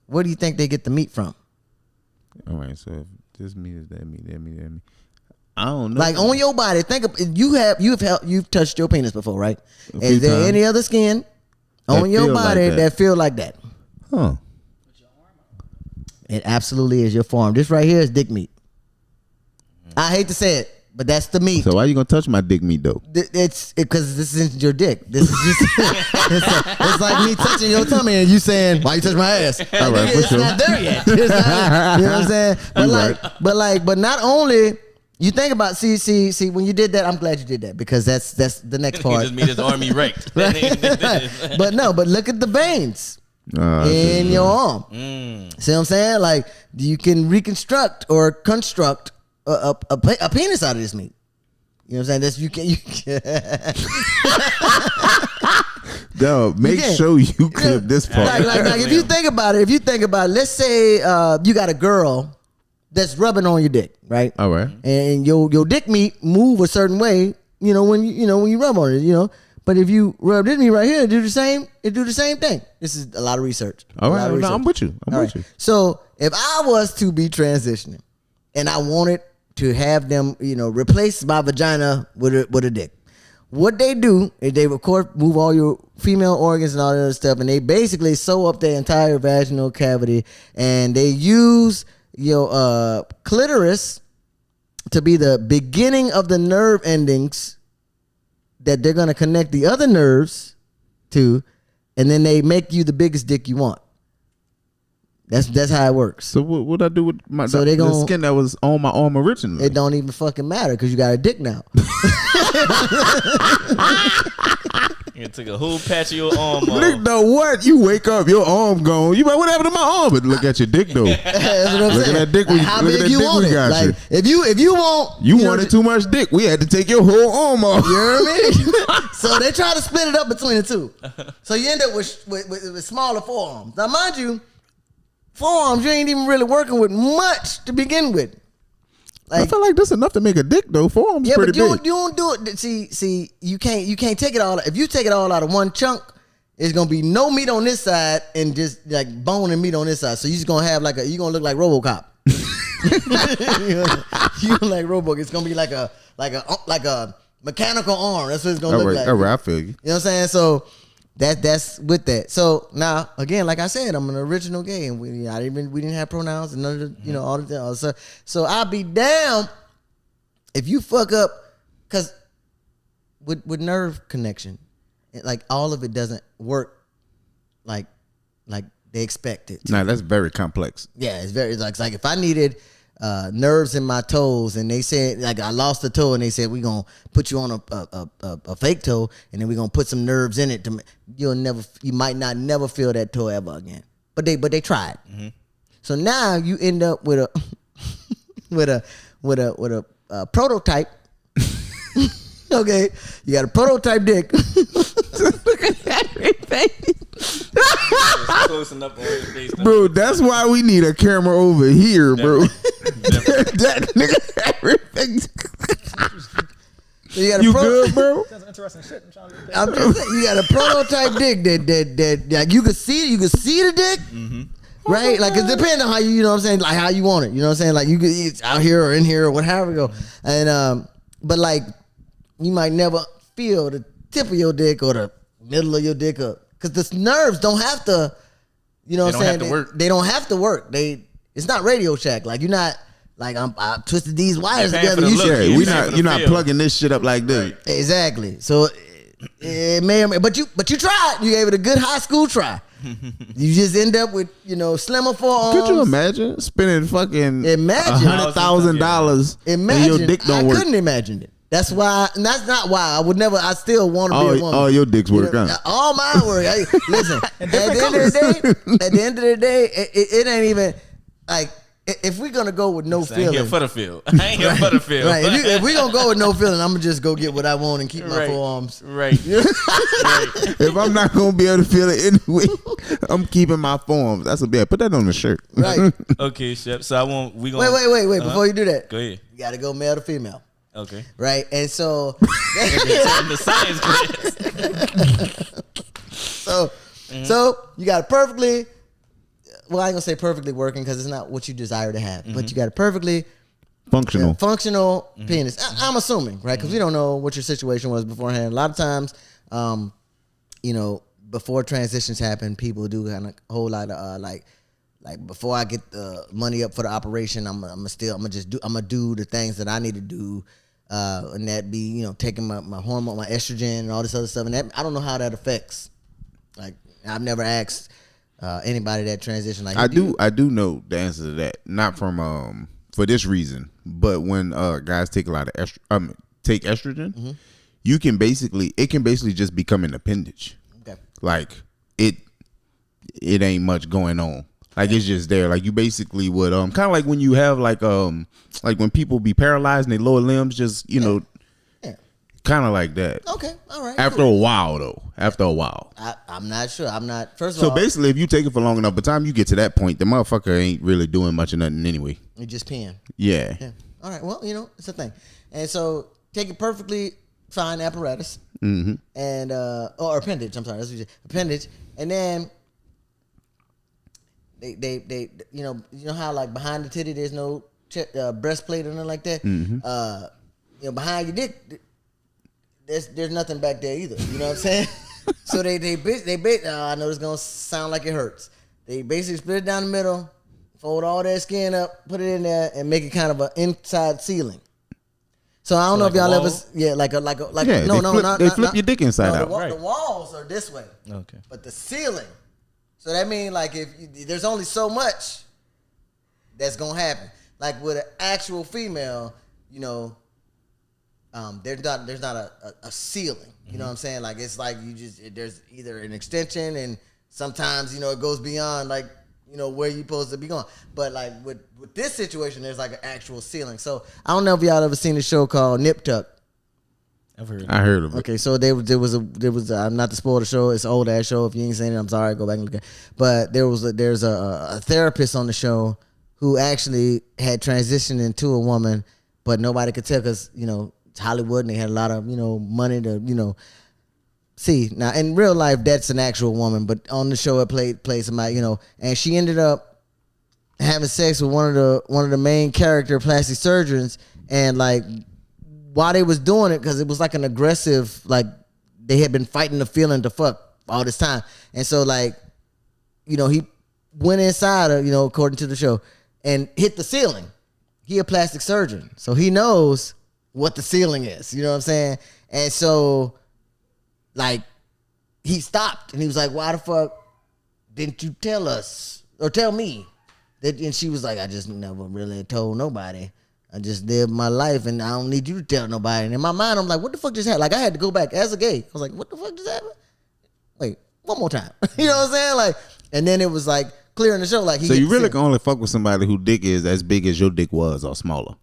where do you think they get the meat from? All right, so if this meat is that meat. I don't know. Like on your body, think of you've touched your penis before, right? Is there times. any other skin on your feel like body that. that feel like that? Huh? It absolutely is your forearm. This right here is dick meat. I hate to say it, but that's the meat. So why you gonna touch my dick meat though? It's because this isn't your dick. This is just it's like me touching your tummy and you saying, "Why you touch my ass?" All right, for It's sure. not there yet. It's not, you know what I'm saying? But not only you think about see when you did that, I'm glad you did that, because that's the next He part. just made his arm erect. But look at the veins in your arm. See what I'm saying? Like you can reconstruct or construct a penis out of this meat. You know what I'm saying? That's you can. No, make sure you clip this part. Like if you think about it, let's say you got a girl that's rubbing on your dick, right? All right. And your dick meat move a certain way, when you rub on it, But if you rub this meat right here, it do the same thing. This is a lot of research. All right, no, I'm with you. I'm with you. So if I was to be transitioning and I wanted to have them, replace my vagina with a dick, what they do is they, of course, move all your female organs and all that other stuff, and they basically sew up their entire vaginal cavity, and they use your clitoris to be the beginning of the nerve endings that they're going to connect the other nerves to, and then they make you the biggest dick you want. That's how it works. So what I do with the skin that was on my arm originally? It don't even fucking matter because you got a dick now. You took a whole patch of your arm off. Look, though, what? You wake up, your arm gone. You like, what happened to my arm? But look at your dick though. That's what I'm Look saying. at that dick. How big you want it? Like, if you want, You wanted too much dick. We had to take your whole arm off. You know what I mean? So they try to split it up between the two. So you end up with smaller forearms. Now, mind you, forearms you ain't even really working with much to begin with. I feel like that's enough to make a dick though. Forearms Yeah, pretty but big. you don't do it. See, you can't take it all. If you take it all out of one chunk, it's gonna be no meat on this side and just like bone and meat on this side. So you're just gonna have you're gonna look like RoboCop. you look like RoboCop. It's gonna be like a mechanical arm. That's what it's gonna look like. All right, I feel you. You know what I'm saying? So that's with that. So now again, like I said, I'm an original gay, and we didn't have pronouns and none of the, all of that. So I'll be damn if you fuck up, because with nerve connection, like all of it doesn't work like they expect it. Nah, that's very complex. Yeah, it's like if I needed nerves in my toes and they said like I lost a toe and they said we're gonna put you on a fake toe and then we're gonna put some nerves in it you might not never feel that toe ever again. But they tried. Mm-hmm. So now you end up with a with a prototype. Okay, you got a prototype dick. Close enough on his face. Bro, that's why we need a camera over here, bro. That nigga everything. So you got You good, bro? That's interesting shit. I'm just saying, you got a prototype dick that like you can see the dick. Mm-hmm. Right? Like it depends on how you know what I'm saying, like how you want it. You know what I'm saying? Like you could eat out here or in here or whatever we go. And but like you might never feel the tip of your dick or the middle of your dick up. Cause the nerves don't have to, you know what I'm saying? They don't have to work. It's not Radio Shack. Like you're not like I twisted these wires together. You're not plugging this shit up like this. Right. Exactly. So it may or may, but you tried. You gave it a good high school try. You just end up with slimmer forearms. Could you imagine spending fucking $100,000 and your dick don't work? I couldn't imagine it. That's why, and that's not why. I would never. I still want to be a woman. All your dicks work, huh? All mine work. Listen, at the end of the day, it ain't even like if we're gonna go with no feeling. I ain't here for the feel. I ain't here for the feel. Right. If we gonna go with no feeling, I'm gonna just go get what I want and keep my forearms. Right. If I'm not gonna be able to feel it anyway, I'm keeping my forearms. That's a bit. Put that on the shirt. Right. Okay, Shep. So we gonna wait. Before you do that, go ahead. You gotta go male to female. Okay. Right, and so the science class. So you got a perfectly, well, I ain't gonna say perfectly working because it's not what you desire to have, but you got a perfectly functional penis. I'm assuming, right? Because we don't know what your situation was beforehand. A lot of times, before transitions happen, people do kind of a whole lot of like before I get the money up for the operation, I'm gonna do the things that I need to do. And that be, taking my hormone, my estrogen and all this other stuff. And that, I don't know how that affects. Like, I've never asked anybody that transition. Like, I do know the answer to that. Not from for this reason, but when guys take a lot of estrogen, it can basically just become an appendage. Okay. Like it ain't much going on. Like it's just there. Like you basically would kind of like when you have like when people be paralyzed and their lower limbs just kind of like that. Okay, all right. After a while though. I'm not sure. I'm not. First of so all, basically, if you take it for long enough, by the time you get to that point, the motherfucker ain't really doing much of nothing anyway. you're just peeing. Yeah. All right. Well, it's a thing. And so take a perfectly fine apparatus and or appendage. I'm sorry, that's what you say. Appendage, and then. They how like behind the titty there's no breastplate or nothing like that. Behind your dick there's nothing back there either. You know what I'm saying? So they I know this gonna sound like it hurts. They basically split it down the middle, fold all that skin up, put it in there, and make it kind of an inside ceiling. So I don't know if y'all ever they flip your dick inside out. The walls are this way. Okay. But the ceiling. So that means like if there's only so much that's gonna happen. Like with an actual female, there's not a ceiling. You know what I'm saying? Like it's like there's either an extension and sometimes it goes beyond like where you're supposed to be going. But like with this situation, there's like an actual ceiling. So I don't know if y'all ever seen a show called Nip Tuck. I heard of it. Okay, so there was not to spoil the show. It's an old ass show. If you ain't seen it, I'm sorry. Go back and look at it. But there's a therapist on the show who actually had transitioned into a woman, but nobody could tell because it's Hollywood and they had a lot of money to see. Now in real life, that's an actual woman, but on the show it played somebody and she ended up having sex with one of the main character plastic surgeons and like. While they was doing it, because it was like an aggressive, like they had been fighting the feeling to fuck all this time, and so like, he went inside her, according to the show, and hit the ceiling. He a plastic surgeon, so he knows what the ceiling is. You know what I'm saying? And so, like, he stopped and he was like, "Why the fuck didn't you tell us or tell me that? And she was like, I just never really told nobody. I just lived my life, and I don't need you to tell nobody. And in my mind, I'm like, what the fuck just happened? Like, I had to go back as a gay. I was like, what the fuck just happened? Wait, one more time. You know what I'm saying? Like, and then it was like clear in the show. Like, So you really can only fuck with somebody who dick is as big as your dick was or smaller.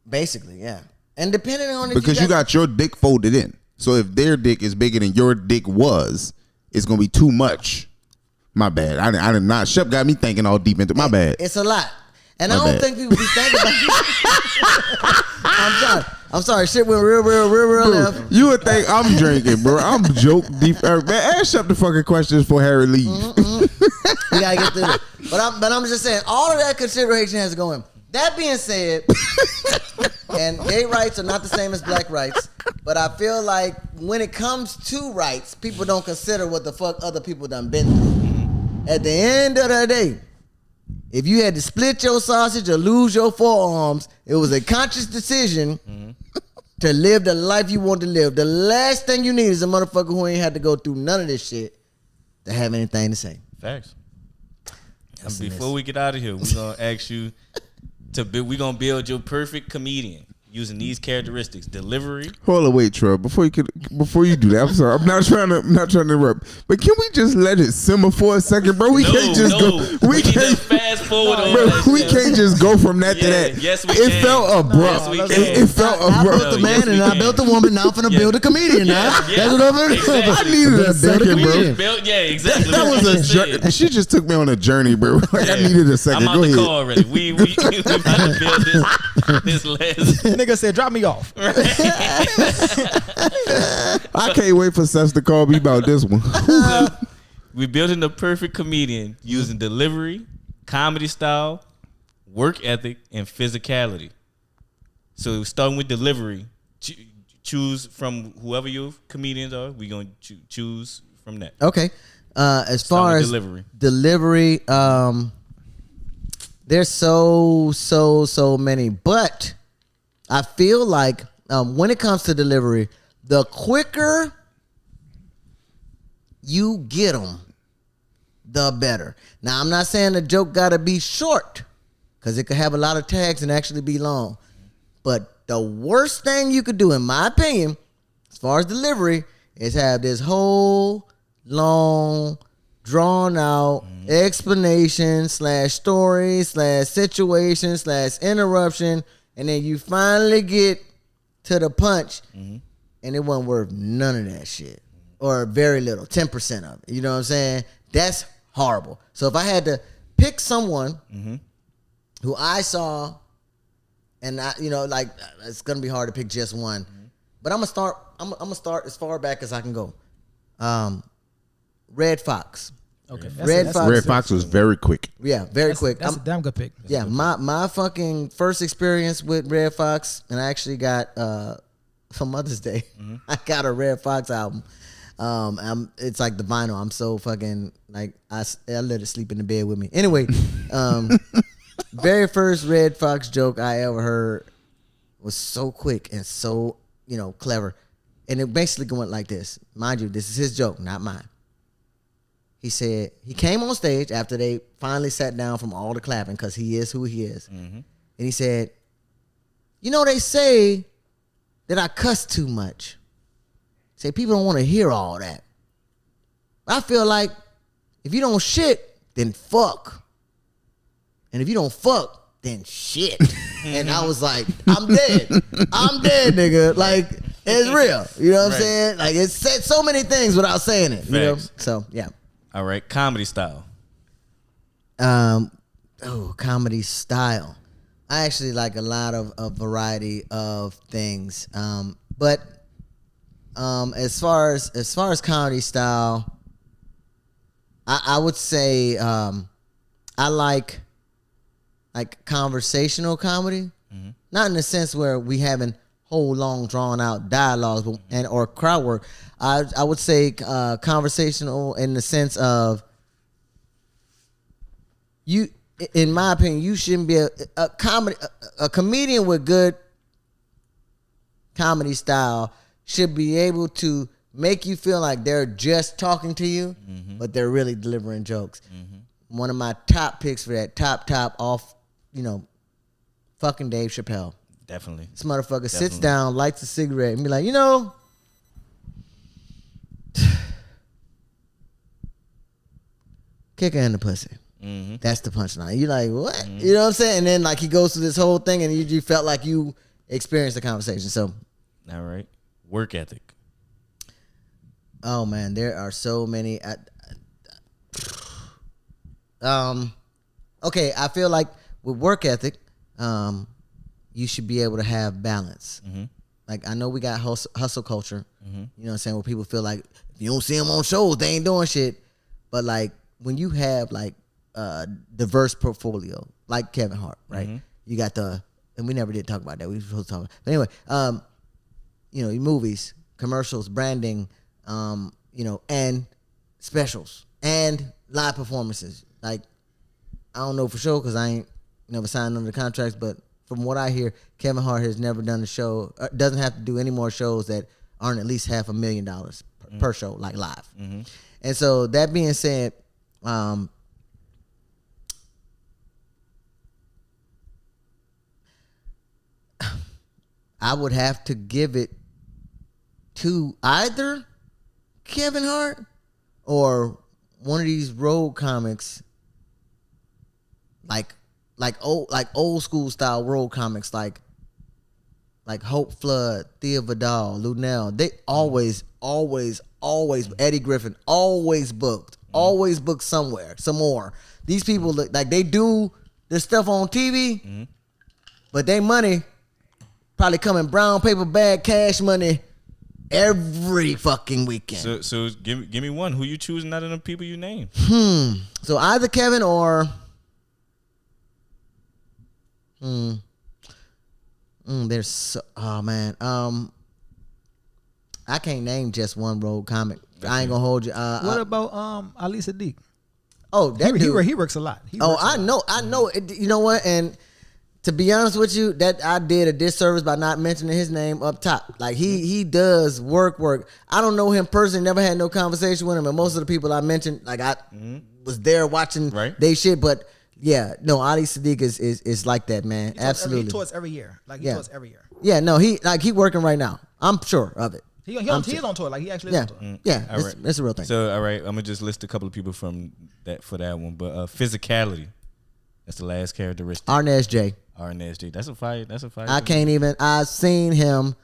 Basically, yeah. And depending on because you got your dick folded in. So if their dick is bigger than your dick was, it's gonna be too much. My bad. I did not. Shep got me thinking all deep into my bad. It's a lot. And My I don't bad. think people be thinking about I'm sorry. Shit went real left. You would think I'm drinking, bro. I'm joke deep. Man, ask Shep the fucking questions for Harry leave. We gotta get through it. But I'm just saying, all of that consideration has to go in. That being said, and gay rights are not the same as black rights, but I feel like when it comes to rights, people don't consider what the fuck other people done been through. At the end of the day, if you had to split your sausage or lose your forearms, it was a conscious decision to live the life you want to live. The last thing you need is a motherfucker who ain't had to go through none of this shit to have anything to say. Facts. And before we get out of here, we're gonna ask you we're gonna build your perfect comedian using these characteristics: delivery. Hold on, wait, Troy. Before you do that, I'm sorry. I'm not trying to interrupt. But can we just let it simmer for a second, bro? We can't just go. We need to fast forward on Bro, that we shit. can't just go from that to that. Yes, we It can. felt abrupt. Yes, we can. It felt I abrupt. built a man Yes, we and I can. built a woman. Now I'm finna build a comedian now. Yeah, That's what I'm finna do. exactly. I needed a second, We bro. just built, exactly. That was a journey. She just took me on a journey, bro. Like I needed a second. I'm Go out the ahead. car already. We about to build this last. Nigga said, drop me off. I can't wait for Seth to call me about this one. We're building the perfect comedian using delivery, comedy style, work ethic, and physicality. So starting with delivery, choose from whoever your comedians are. We're going to choose from that. Okay. As far as delivery, there's so many, but I feel like when it comes to delivery, the quicker you get them, the better. Now, I'm not saying the joke got to be short because it could have a lot of tags and actually be long. But the worst thing you could do, in my opinion, as far as delivery, is have this whole long, drawn out explanation / story / situation / interruption, and then you finally get to the punch, and it wasn't worth none of that shit, or very little, 10% of it. You know what I'm saying? That's horrible. So if I had to pick someone who I saw, and like it's gonna be hard to pick just one, but I'm gonna start. I'm gonna start as far back as I can go. Red Fox. Okay. Red Fox was very quick. Yeah, very quick. That's a damn good pick. Yeah, my fucking first experience with Red Fox, and I actually got for Mother's Day, I got a Red Fox album. It's like the vinyl. I'm so fucking like I let it sleep in the bed with me. Anyway, very first Red Fox joke I ever heard was so quick and so clever, and it basically went like this. Mind you, this is his joke, not mine. He said he came on stage after they finally sat down from all the clapping because he is who he is. And he said, they say that I cuss too much. Say people don't want to hear all that. I feel like if you don't shit, then fuck. And if you don't fuck, then shit. And I was like, I'm dead. I'm dead, nigga. Like, it's real. You know what I'm saying? Like, it said so many things without saying it. You know? So, yeah. All right, comedy style. Comedy style. I actually like a lot of a variety of things. But as far as comedy style, I would say I like conversational comedy. Not in the sense where we having whole long drawn out dialogues or crowd work. I would say conversational in the sense of you. In my opinion, you shouldn't be a comedian with good comedy style should be able to make you feel like they're just talking to you, but they're really delivering jokes. One of my top picks for that, top off, fucking Dave Chappelle. Definitely. This motherfucker sits down, lights a cigarette, and be like, kick her in the pussy. That's the punchline. You're like, what? You know what I'm saying? And then like he goes through this whole thing, and you felt like you experienced the conversation. So, all right, work ethic. Oh man, there are so many. Okay, I feel like with work ethic, you should be able to have balance. Like I know we got hustle culture. You know what I'm saying? Where people feel like if you don't see them on shows, they ain't doing shit. But like when you have like a diverse portfolio, like Kevin Hart, right? You got and we never did talk about that. We were supposed to talk about. But anyway, your movies, commercials, branding, and specials and live performances. Like I don't know for sure because I ain't never signed under the contracts, but from what I hear, Kevin Hart has never done a show, doesn't have to do any more shows that aren't at least $500,000 per show, like live. And so that being said, I would have to give it to either Kevin Hart or one of these road comics, like old school style road comics, like Hope Flood, Thea Vidal, Lunel. They always Eddie Griffin always booked somewhere, some more. These people look like they do this stuff on TV, but they money probably come in brown paper bag, cash money every fucking weekend. So give me one. Who you choosing out of the people you name? So either Kevin or there's oh man. I can't name just one road comic. I ain't gonna hold you. What about Ali Sadiq? Oh, that dude. He works a lot. I know. You know what? And to be honest with you, that I did a disservice by not mentioning his name up top. Like he does work. I don't know him personally, never had no conversation with him, and most of the people I mentioned, like I was there watching they shit. But yeah, no, Ali Sadiq is like that, man. Absolutely. He tours every year. Like he tours every year. Yeah, no, he working right now. I'm sure of it. He's on tour. Like he actually is on tour. Yeah, All right. it's a real thing. So all right, I'm gonna just list a couple of people from that for that one. But physicality, that's the last characteristic. Arnaz J. That's a fight. I can't even. I've seen him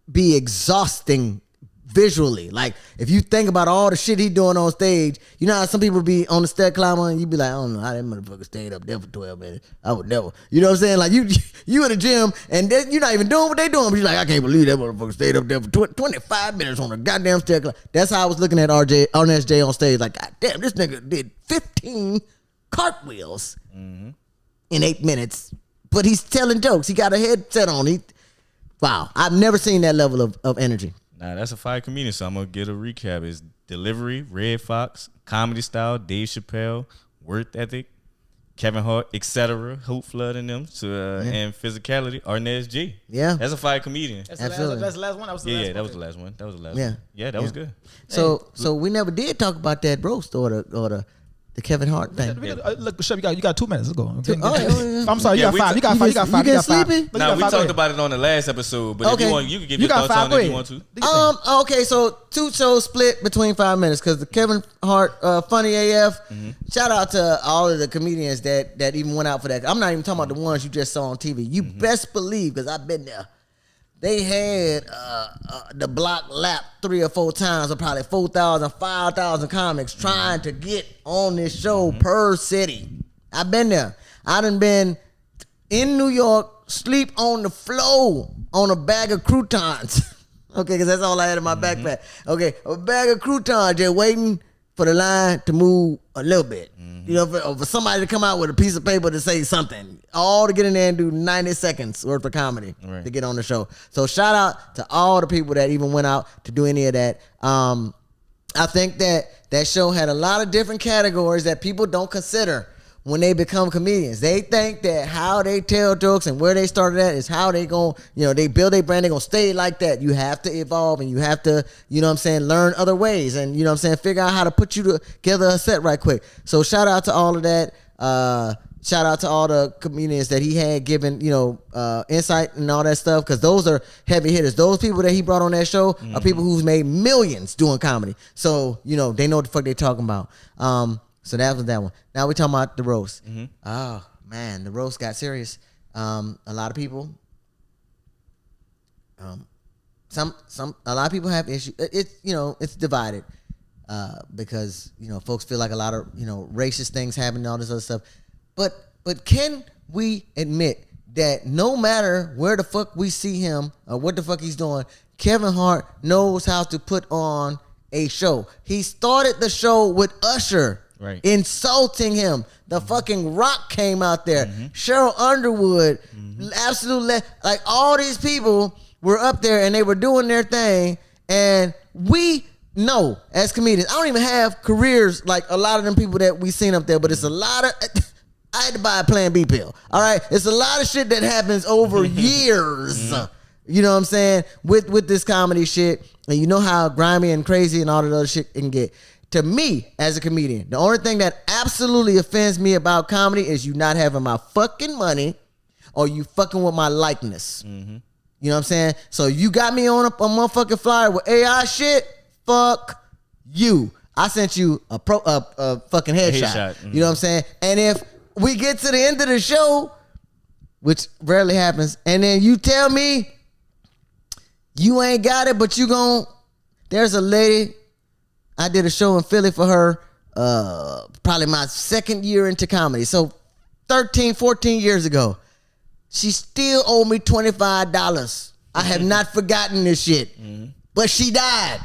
be exhausting visually. Like if you think about all the shit he doing on stage, you know how some people be on the step climber and you be like, I don't know how that motherfucker stayed up there for 12 minutes. I would never. You know what I'm saying? Like you in the gym and you're not even doing what they doing, but you're like, I can't believe that motherfucker stayed up there for 25 minutes on a goddamn step climber. That's how I was looking at Arnaz J on stage. Like, God damn, this nigga did 15 cartwheels in 8 minutes, but he's telling jokes. He got a headset on. Wow, I've never seen that level of energy. Nah, that's a fire comedian, so I'm going to get a recap. It's delivery, Red Fox, comedy style, Dave Chappelle, work ethic, Kevin Hart, etc., Hope Flood and them, and physicality, Arnaz G. Yeah. That's a fire comedian. Absolutely. That's the last one. That was the last one. That was the last one. Yeah. Yeah, that was good. So we never did talk about that roast or the Kevin Hart thing. Look, Shep, you got 2 minutes. Let's go. Yeah. I'm sorry, you got 5. You got 5. You got 5. You get sleepy? Nah, we talked about it on the last episode, but if you want, you can give your thoughts on it if you want to. Okay, so 2 shows split between 5 minutes because the Kevin Hart Funny AF. Shout out to all of the comedians that even went out for that. I'm not even talking about the ones you just saw on TV. You best believe, because I've been there. They had the block lap 3 or 4 times of probably 4,000, 5,000 comics trying to get on this show per city. I've been there. I done been in New York, sleep on the floor on a bag of croutons. Okay, because that's all I had in my backpack. Okay, a bag of croutons just waiting for the line to move a little bit. You know, for somebody to come out with a piece of paper to say something, all to get in there and do 90 seconds worth of comedy to get on the show. So shout out to all the people that even went out to do any of that. I think that show had a lot of different categories that people don't consider when they become comedians. They think that how they tell jokes and where they started at is how they gon', they build their brand. They gonna stay like that. You have to evolve and you have to, learn other ways and, figure out how to put you together a set right quick. So shout out to all of that. Shout out to all the comedians that he had given, insight and all that stuff, because those are heavy hitters. Those people that he brought on that show are people who's made millions doing comedy. So, they know what the fuck they talking about. So that was that one. Now we talking about the roast. Oh, man, the roast got serious. A lot of people, a lot of people have issues. It's divided because, folks feel like a lot of, racist things happen and all this other stuff. But can we admit that no matter where the fuck we see him or what the fuck he's doing, Kevin Hart knows how to put on a show. He started the show with Usher insulting him. The fucking Rock came out there. Cheryl Underwood, absolutely, like all these people were up there and they were doing their thing. And we know as comedians, I don't even have careers like a lot of them people that we seen up there, but it's a lot of... I had to buy a Plan B pill. All right, it's a lot of shit that happens over years. You know what I'm saying? With this comedy shit, and you know how grimy and crazy and all that other shit can get. To me, as a comedian, the only thing that absolutely offends me about comedy is you not having my fucking money, or you fucking with my likeness. You know what I'm saying? So you got me on a motherfucking flyer with AI shit. Fuck you. I sent you a fucking headshot. You know what I'm saying? And if we get to the end of the show, which rarely happens, and then you tell me you ain't got it, but you gon'... There's a lady, I did a show in Philly for her, probably my second year into comedy. So 13, 14 years ago. She still owed me $25. I have not forgotten this shit. But she died.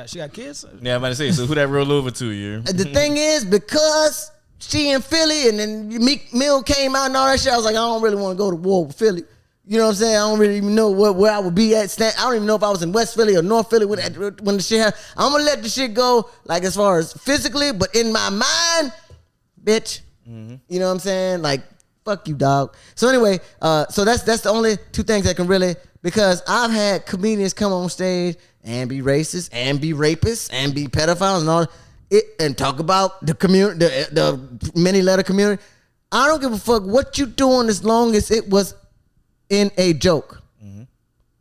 She got kids? Yeah, I'm about to say, so who that roll over to you? The thing is, because she in Philly and then Meek Mill came out and all that shit, I was like, I don't really want to go to war with Philly. You know what I'm saying? I don't really even know where I would be at. I don't even know if I was in West Philly or North Philly when the shit happened. I'm going to let the shit go, like, as far as physically, but in my mind, bitch. You know what I'm saying? Like, fuck you, dog. So anyway, so that's the only two things that can really, because I've had comedians come on stage and be racist and be rapists and be pedophiles and all it, and talk about the community, the many letter community. I don't give a fuck what you doing as long as it was in a joke.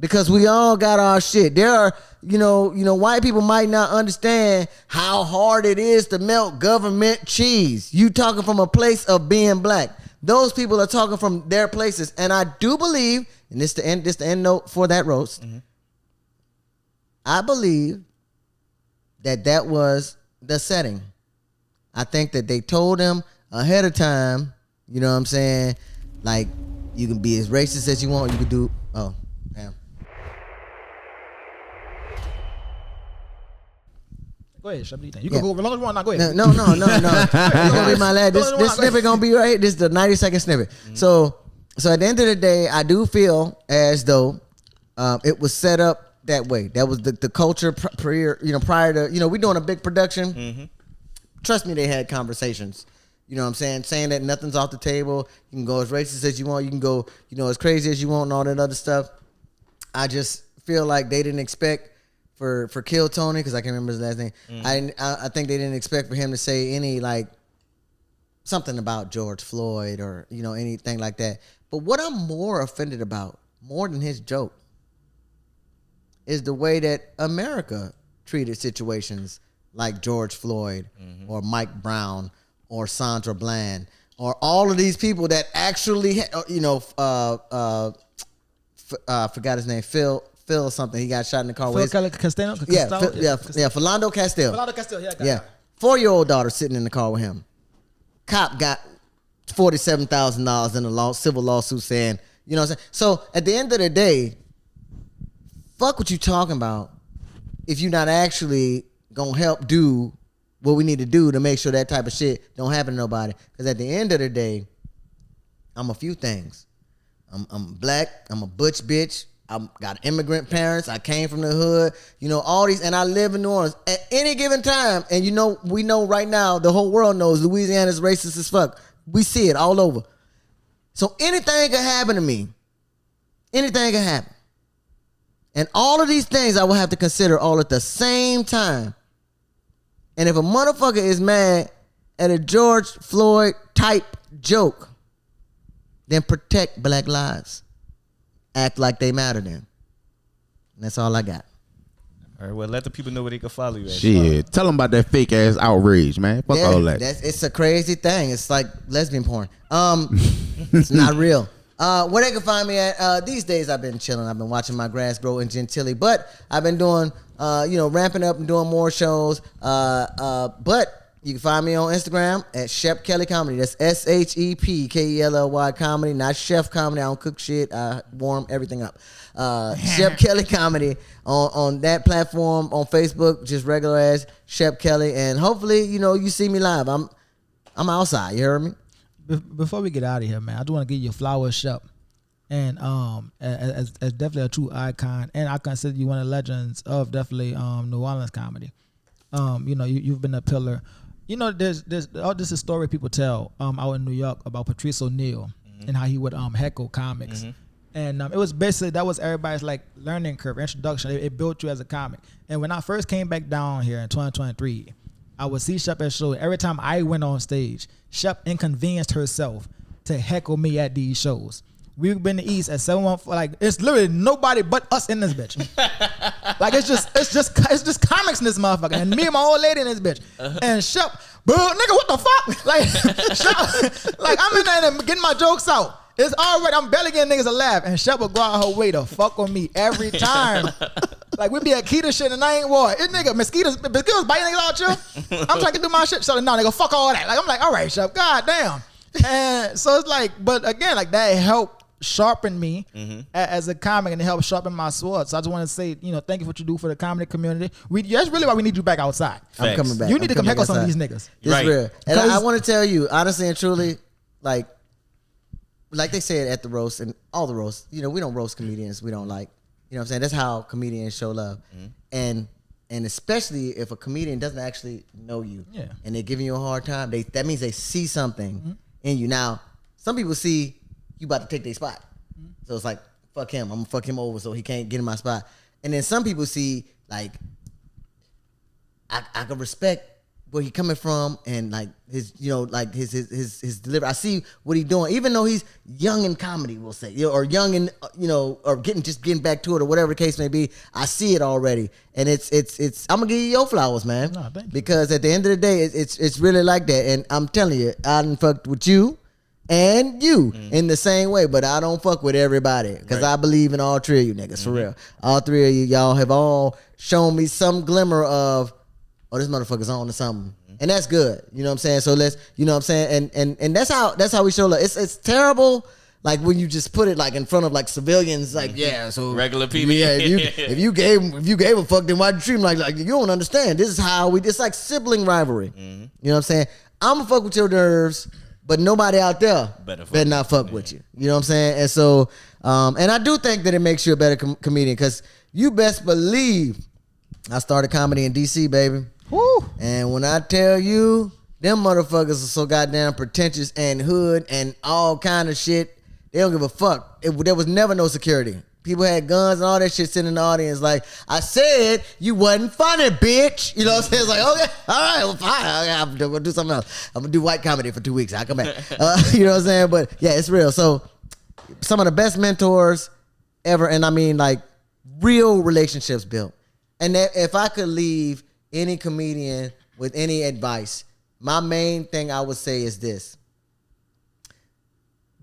Because we all got our shit. There are, white people might not understand how hard it is to melt government cheese. You talking from a place of being black. Those people are talking from their places. And I do believe, and this the end note for that roast, I believe that was the setting. I think that they told them ahead of time, you know what I'm saying? Like, you can be as racist as you want. You can do, oh, damn. Go ahead, Shep. You can go over as long as you want. Now, go ahead. No. This gonna be my last. This snippet gonna be right. This is the 90-second snippet. So at the end of the day, I do feel as though it was set up that way. That was the culture prior to, we doing a big production. Trust me, they had conversations. You know what I'm saying that nothing's off the table. You can go as racist as you want. You can go, as crazy as you want and all that other stuff. I just feel like they didn't expect for Kill Tony, because I can't remember his last name. I think they didn't expect for him to say any, like, something about George Floyd or, anything like that. But what I'm more offended about, more than his joke, is the way that America treated situations like George Floyd or Mike Brown or Sandra Bland or all of these people that actually, forgot his name, Phil something. He got shot in the car. Phil Costello? Philando Castile. Philando Castile, yeah. 4-year-old daughter sitting in the car with him. Cop got $47,000 in a civil lawsuit saying, you know what I'm saying? So at the end of the day, fuck what you talking about if you're not actually gonna help do what we need to do to make sure that type of shit don't happen to nobody. Because at the end of the day, I'm a few things. I'm black. I'm a butch bitch. I'm got immigrant parents. I came from the hood. You know, all these, and I live in New Orleans. At any given time, and you know, we know right now, the whole world knows Louisiana's racist as fuck. We see it all over. So anything can happen to me. Anything can happen. And all of these things I will have to consider all at the same time. And if a motherfucker is mad at a George Floyd type joke, then protect black lives. Act like they matter then. And that's all I got. All right, well, let the people know where they can follow you at. Shit, tell them about that fake ass outrage, man. Fuck all that. It's a crazy thing. It's like lesbian porn. It's not real. Where they can find me at, these days I've been chilling. I've been watching my grass grow in Gentilly, but I've been doing, ramping up and doing more shows. But you can find me on Instagram at Shep Kelly Comedy. That's SHEPKELLY Comedy, not Chef Comedy. I don't cook shit. I warm everything up. Shep Kelly Comedy on that platform, on Facebook, just regular ass Shep Kelly. And hopefully, you see me live. I'm outside. You heard me? Before we get out of here, man, I just want to give you flowers, Shep, and as definitely a true icon, and I consider you one of the legends of definitely New Orleans comedy. You've been a pillar. There's this is a story people tell out in New York about Patrice O'Neal and how he would heckle comics, and it was basically that was everybody's like learning curve, introduction. It built you as a comic. And when I first came back down here in 2023. I would see Shep at shows. Every time I went on stage, Shep inconvenienced herself to heckle me at these shows. We've been to East at 714. Like, it's literally nobody but us in this bitch. Like, it's just comics in this motherfucker. And me and my old lady in this bitch. And Shep, bro, nigga, what the fuck? Like, Shep, like, I'm in there getting my jokes out. It's already, I'm barely getting niggas a laugh. And Shep will go out her way to fuck on me every time. Like, we be at Keita shit and I ain't war. It nigga, mosquitoes biting niggas out here. I'm trying to do my shit. So, no, nigga, fuck all that. Like, I'm like, all right, Shep, god damn. And so it's like, but again, like, that helped sharpen me as a comic, and it helped sharpen my sword. So I just want to say, thank you for what you do for the comedy community. That's really why we need you back outside. I'm coming back. You need to come heckle some of these niggas. It's Right. real. And I want to tell you, honestly and truly, like they said at the roast and all the roasts, we don't roast comedians we don't like. You know what I'm saying? That's how comedians show love. And especially if a comedian doesn't actually know you and they're giving you a hard time, that means they see something in you. Now, some people see you about to take their spot. So it's like, fuck him. I'm going to fuck him over so he can't get in my spot. And then some people see, like, I can respect where he coming from and like his his delivery. I see what he doing, even though he's young in comedy, we'll say, or young in or getting back to it or whatever the case may be. I see it already, and it's. I'm gonna give you your flowers, man, because at the end of the day, it's really like that. And I'm telling you, I done fucked with you and you in the same way, but I don't fuck with everybody because I believe in all three of you niggas for real. All three of you, y'all have all shown me some glimmer of, oh, this motherfucker's on to something. And that's good. You know what I'm saying? So let's, you know what I'm saying? And that's how we show love. It's terrible, like when you just put it like in front of like civilians, like, so regular people. Yeah, if you gave a fuck, then why'd you treat him like you don't understand. This is how it's like sibling rivalry. You know what I'm saying? I'm gonna fuck with your nerves, but nobody out there better not fuck with you. You know what I'm saying? And so, and I do think that it makes you a better comedian, because you best believe I started comedy in DC, baby. Woo. And when I tell you, them motherfuckers are so goddamn pretentious and hood and all kind of shit, they don't give a fuck. There was never no security. People had guns and all that shit sitting in the audience like, I said you wasn't funny, bitch. You know what I'm saying? It's like, okay, all right, well, fine. I'm going to do something else. I'm going to do white comedy for 2 weeks. I'll come back. You know what I'm saying? But yeah, it's real. So some of the best mentors ever, and I mean like real relationships built. And that if I could leave any comedian with any advice, my main thing I would say is this: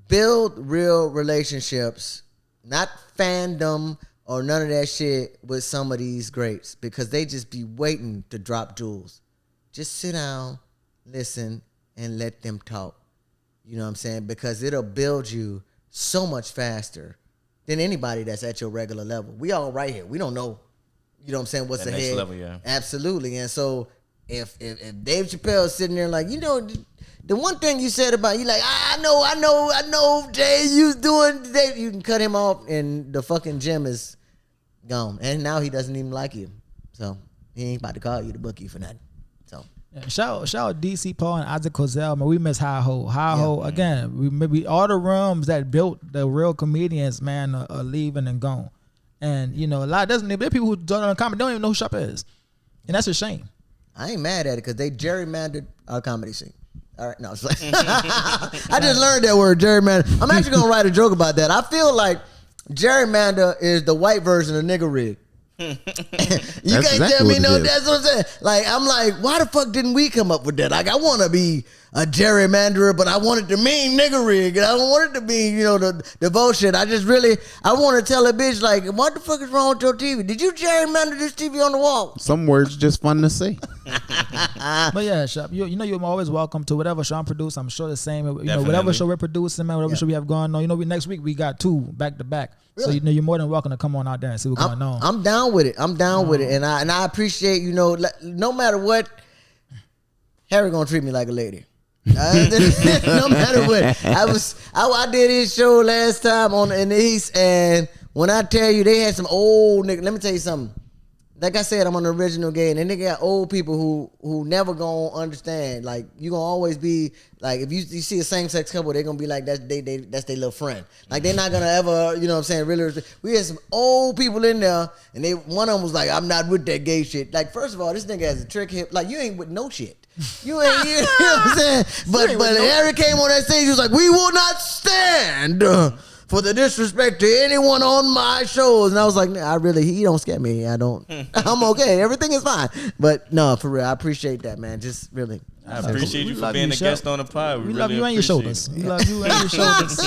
build real relationships, not fandom or none of that shit with some of these greats, because they just be waiting to drop jewels. Just sit down, listen, and let them talk. You know what I'm saying? Because it'll build you so much faster than anybody that's at your regular level. We all right here. We don't know. You know what I'm saying? What's ahead? Next level, yeah. Absolutely. And so if Dave Chappelle is sitting there like, the one thing you said about you like I know Jay you doing today, you can cut him off and the fucking gym is gone, and now he doesn't even like you, so he ain't about to call you the bookie for nothing. So Yeah, shout out DC Paul and Isaac Cozell, man. We miss High Ho again. We maybe all the rooms that built the real comedians, man, are leaving and gone. And you know, a lot doesn't. There are people who don't comedy don't even know who Shep is, and that's a shame. I ain't mad at it because they gerrymandered our comedy scene. All right, no, it's like I just learned that word, gerrymander. I'm actually gonna write a joke about that. I feel like gerrymander is the white version of nigger rig. You can't exactly tell me what no. it is. That's what I'm saying. Like I'm like, why the fuck didn't we come up with that? Like I want to be a gerrymanderer, but I want it to mean nigger rig, and I don't want it to be the bullshit. I want to tell a bitch like, what the fuck is wrong with your TV? Did you gerrymander this TV on the wall? Some words just fun to say. But yeah, Shep, you're always welcome to whatever show I'm producing. I'm sure the same. Definitely. Whatever show we're producing, man, whatever show we have going on. Next week we got 2 back to back. Really? So you're more than welcome to come on out there and see what's going on. I'm down with it. I'm down with it, and I appreciate no matter what, Harry gonna treat me like a lady. No matter what, I did his show last time in the East, and when I tell you they had some old niggas, let me tell you something. Like I said, I'm an original gay, and then they got old people who never gonna understand. Like you gonna always be like, if you see a same sex couple, they're gonna be like that's their little friend. Like they're not gonna ever, you know what I'm saying, really respect. We had some old people in there, and one of them was like, I'm not with that gay shit. Like first of all, this nigga has a trick hip. Like you ain't with no shit. You know what I'm saying? But Harry came on that stage, he was like, we will not stand for the disrespect to anyone on my shows. And I was like, nah, he don't scare me. I'm okay. Everything is fine. But no, for real, I appreciate that, man. Just really. I appreciate you for being a guest on the pod. We really love you and your shoulders. it. We love you and your shoulders.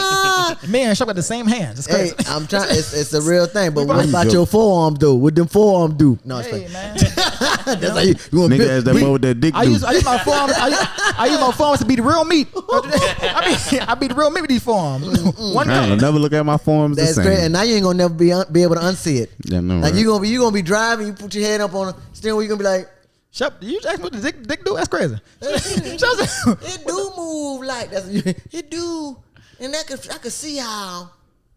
Me and Shep got the same hands. It's Hey, crazy. I'm trying. It's a real thing. But what probably about joke. your forearms do? What them forearms do? No, it's Hey, fake. man. That's how you want Nigga has that mo with that dick I dude. use my forearms. I use my forearms to be the real meat. I be the real meat with these forearms. One I ain't cut. never look at my forms the That's same. great. And now you ain't gonna never be able to unsee it. Yeah, no, Like right. you gonna be driving. You put your head up on the steering wheel. You gonna be like, Shep, you ask me what the dick do? That's crazy. it do move like that's it do, and I could see how.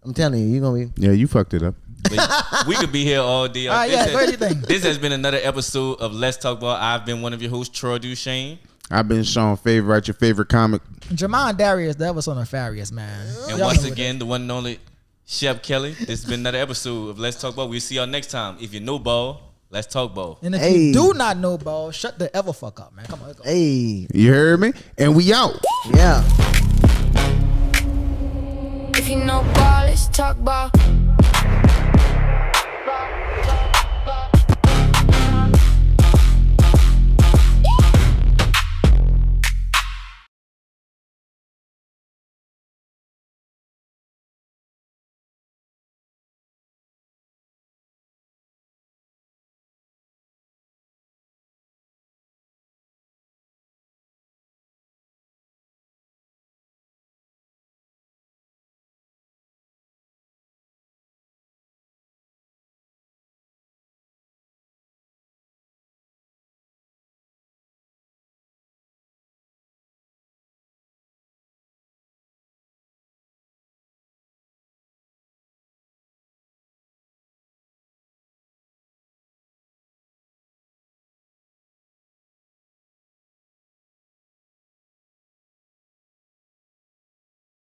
I'm telling you, gonna be. Yeah, you fucked it up. But we could be here all day. All right, yeah, go ahead, you think. This has been another episode of Let's Talk Ball. I've been one of your hosts, Troy Duchesne. I've been Sean Favorite, your favorite comic. Jermaine Darius, that was so nefarious, man. And Y'all once know again, the one and only Shep Kelly. This has been another episode of Let's Talk Ball. We'll see y'all next time. If you know ball, let's talk ball. And if Hey. you do not know ball, shut the ever fuck up, man. Come on, let's go. Hey, You heard me? And we out. yeah. If you know ball, let's talk ball.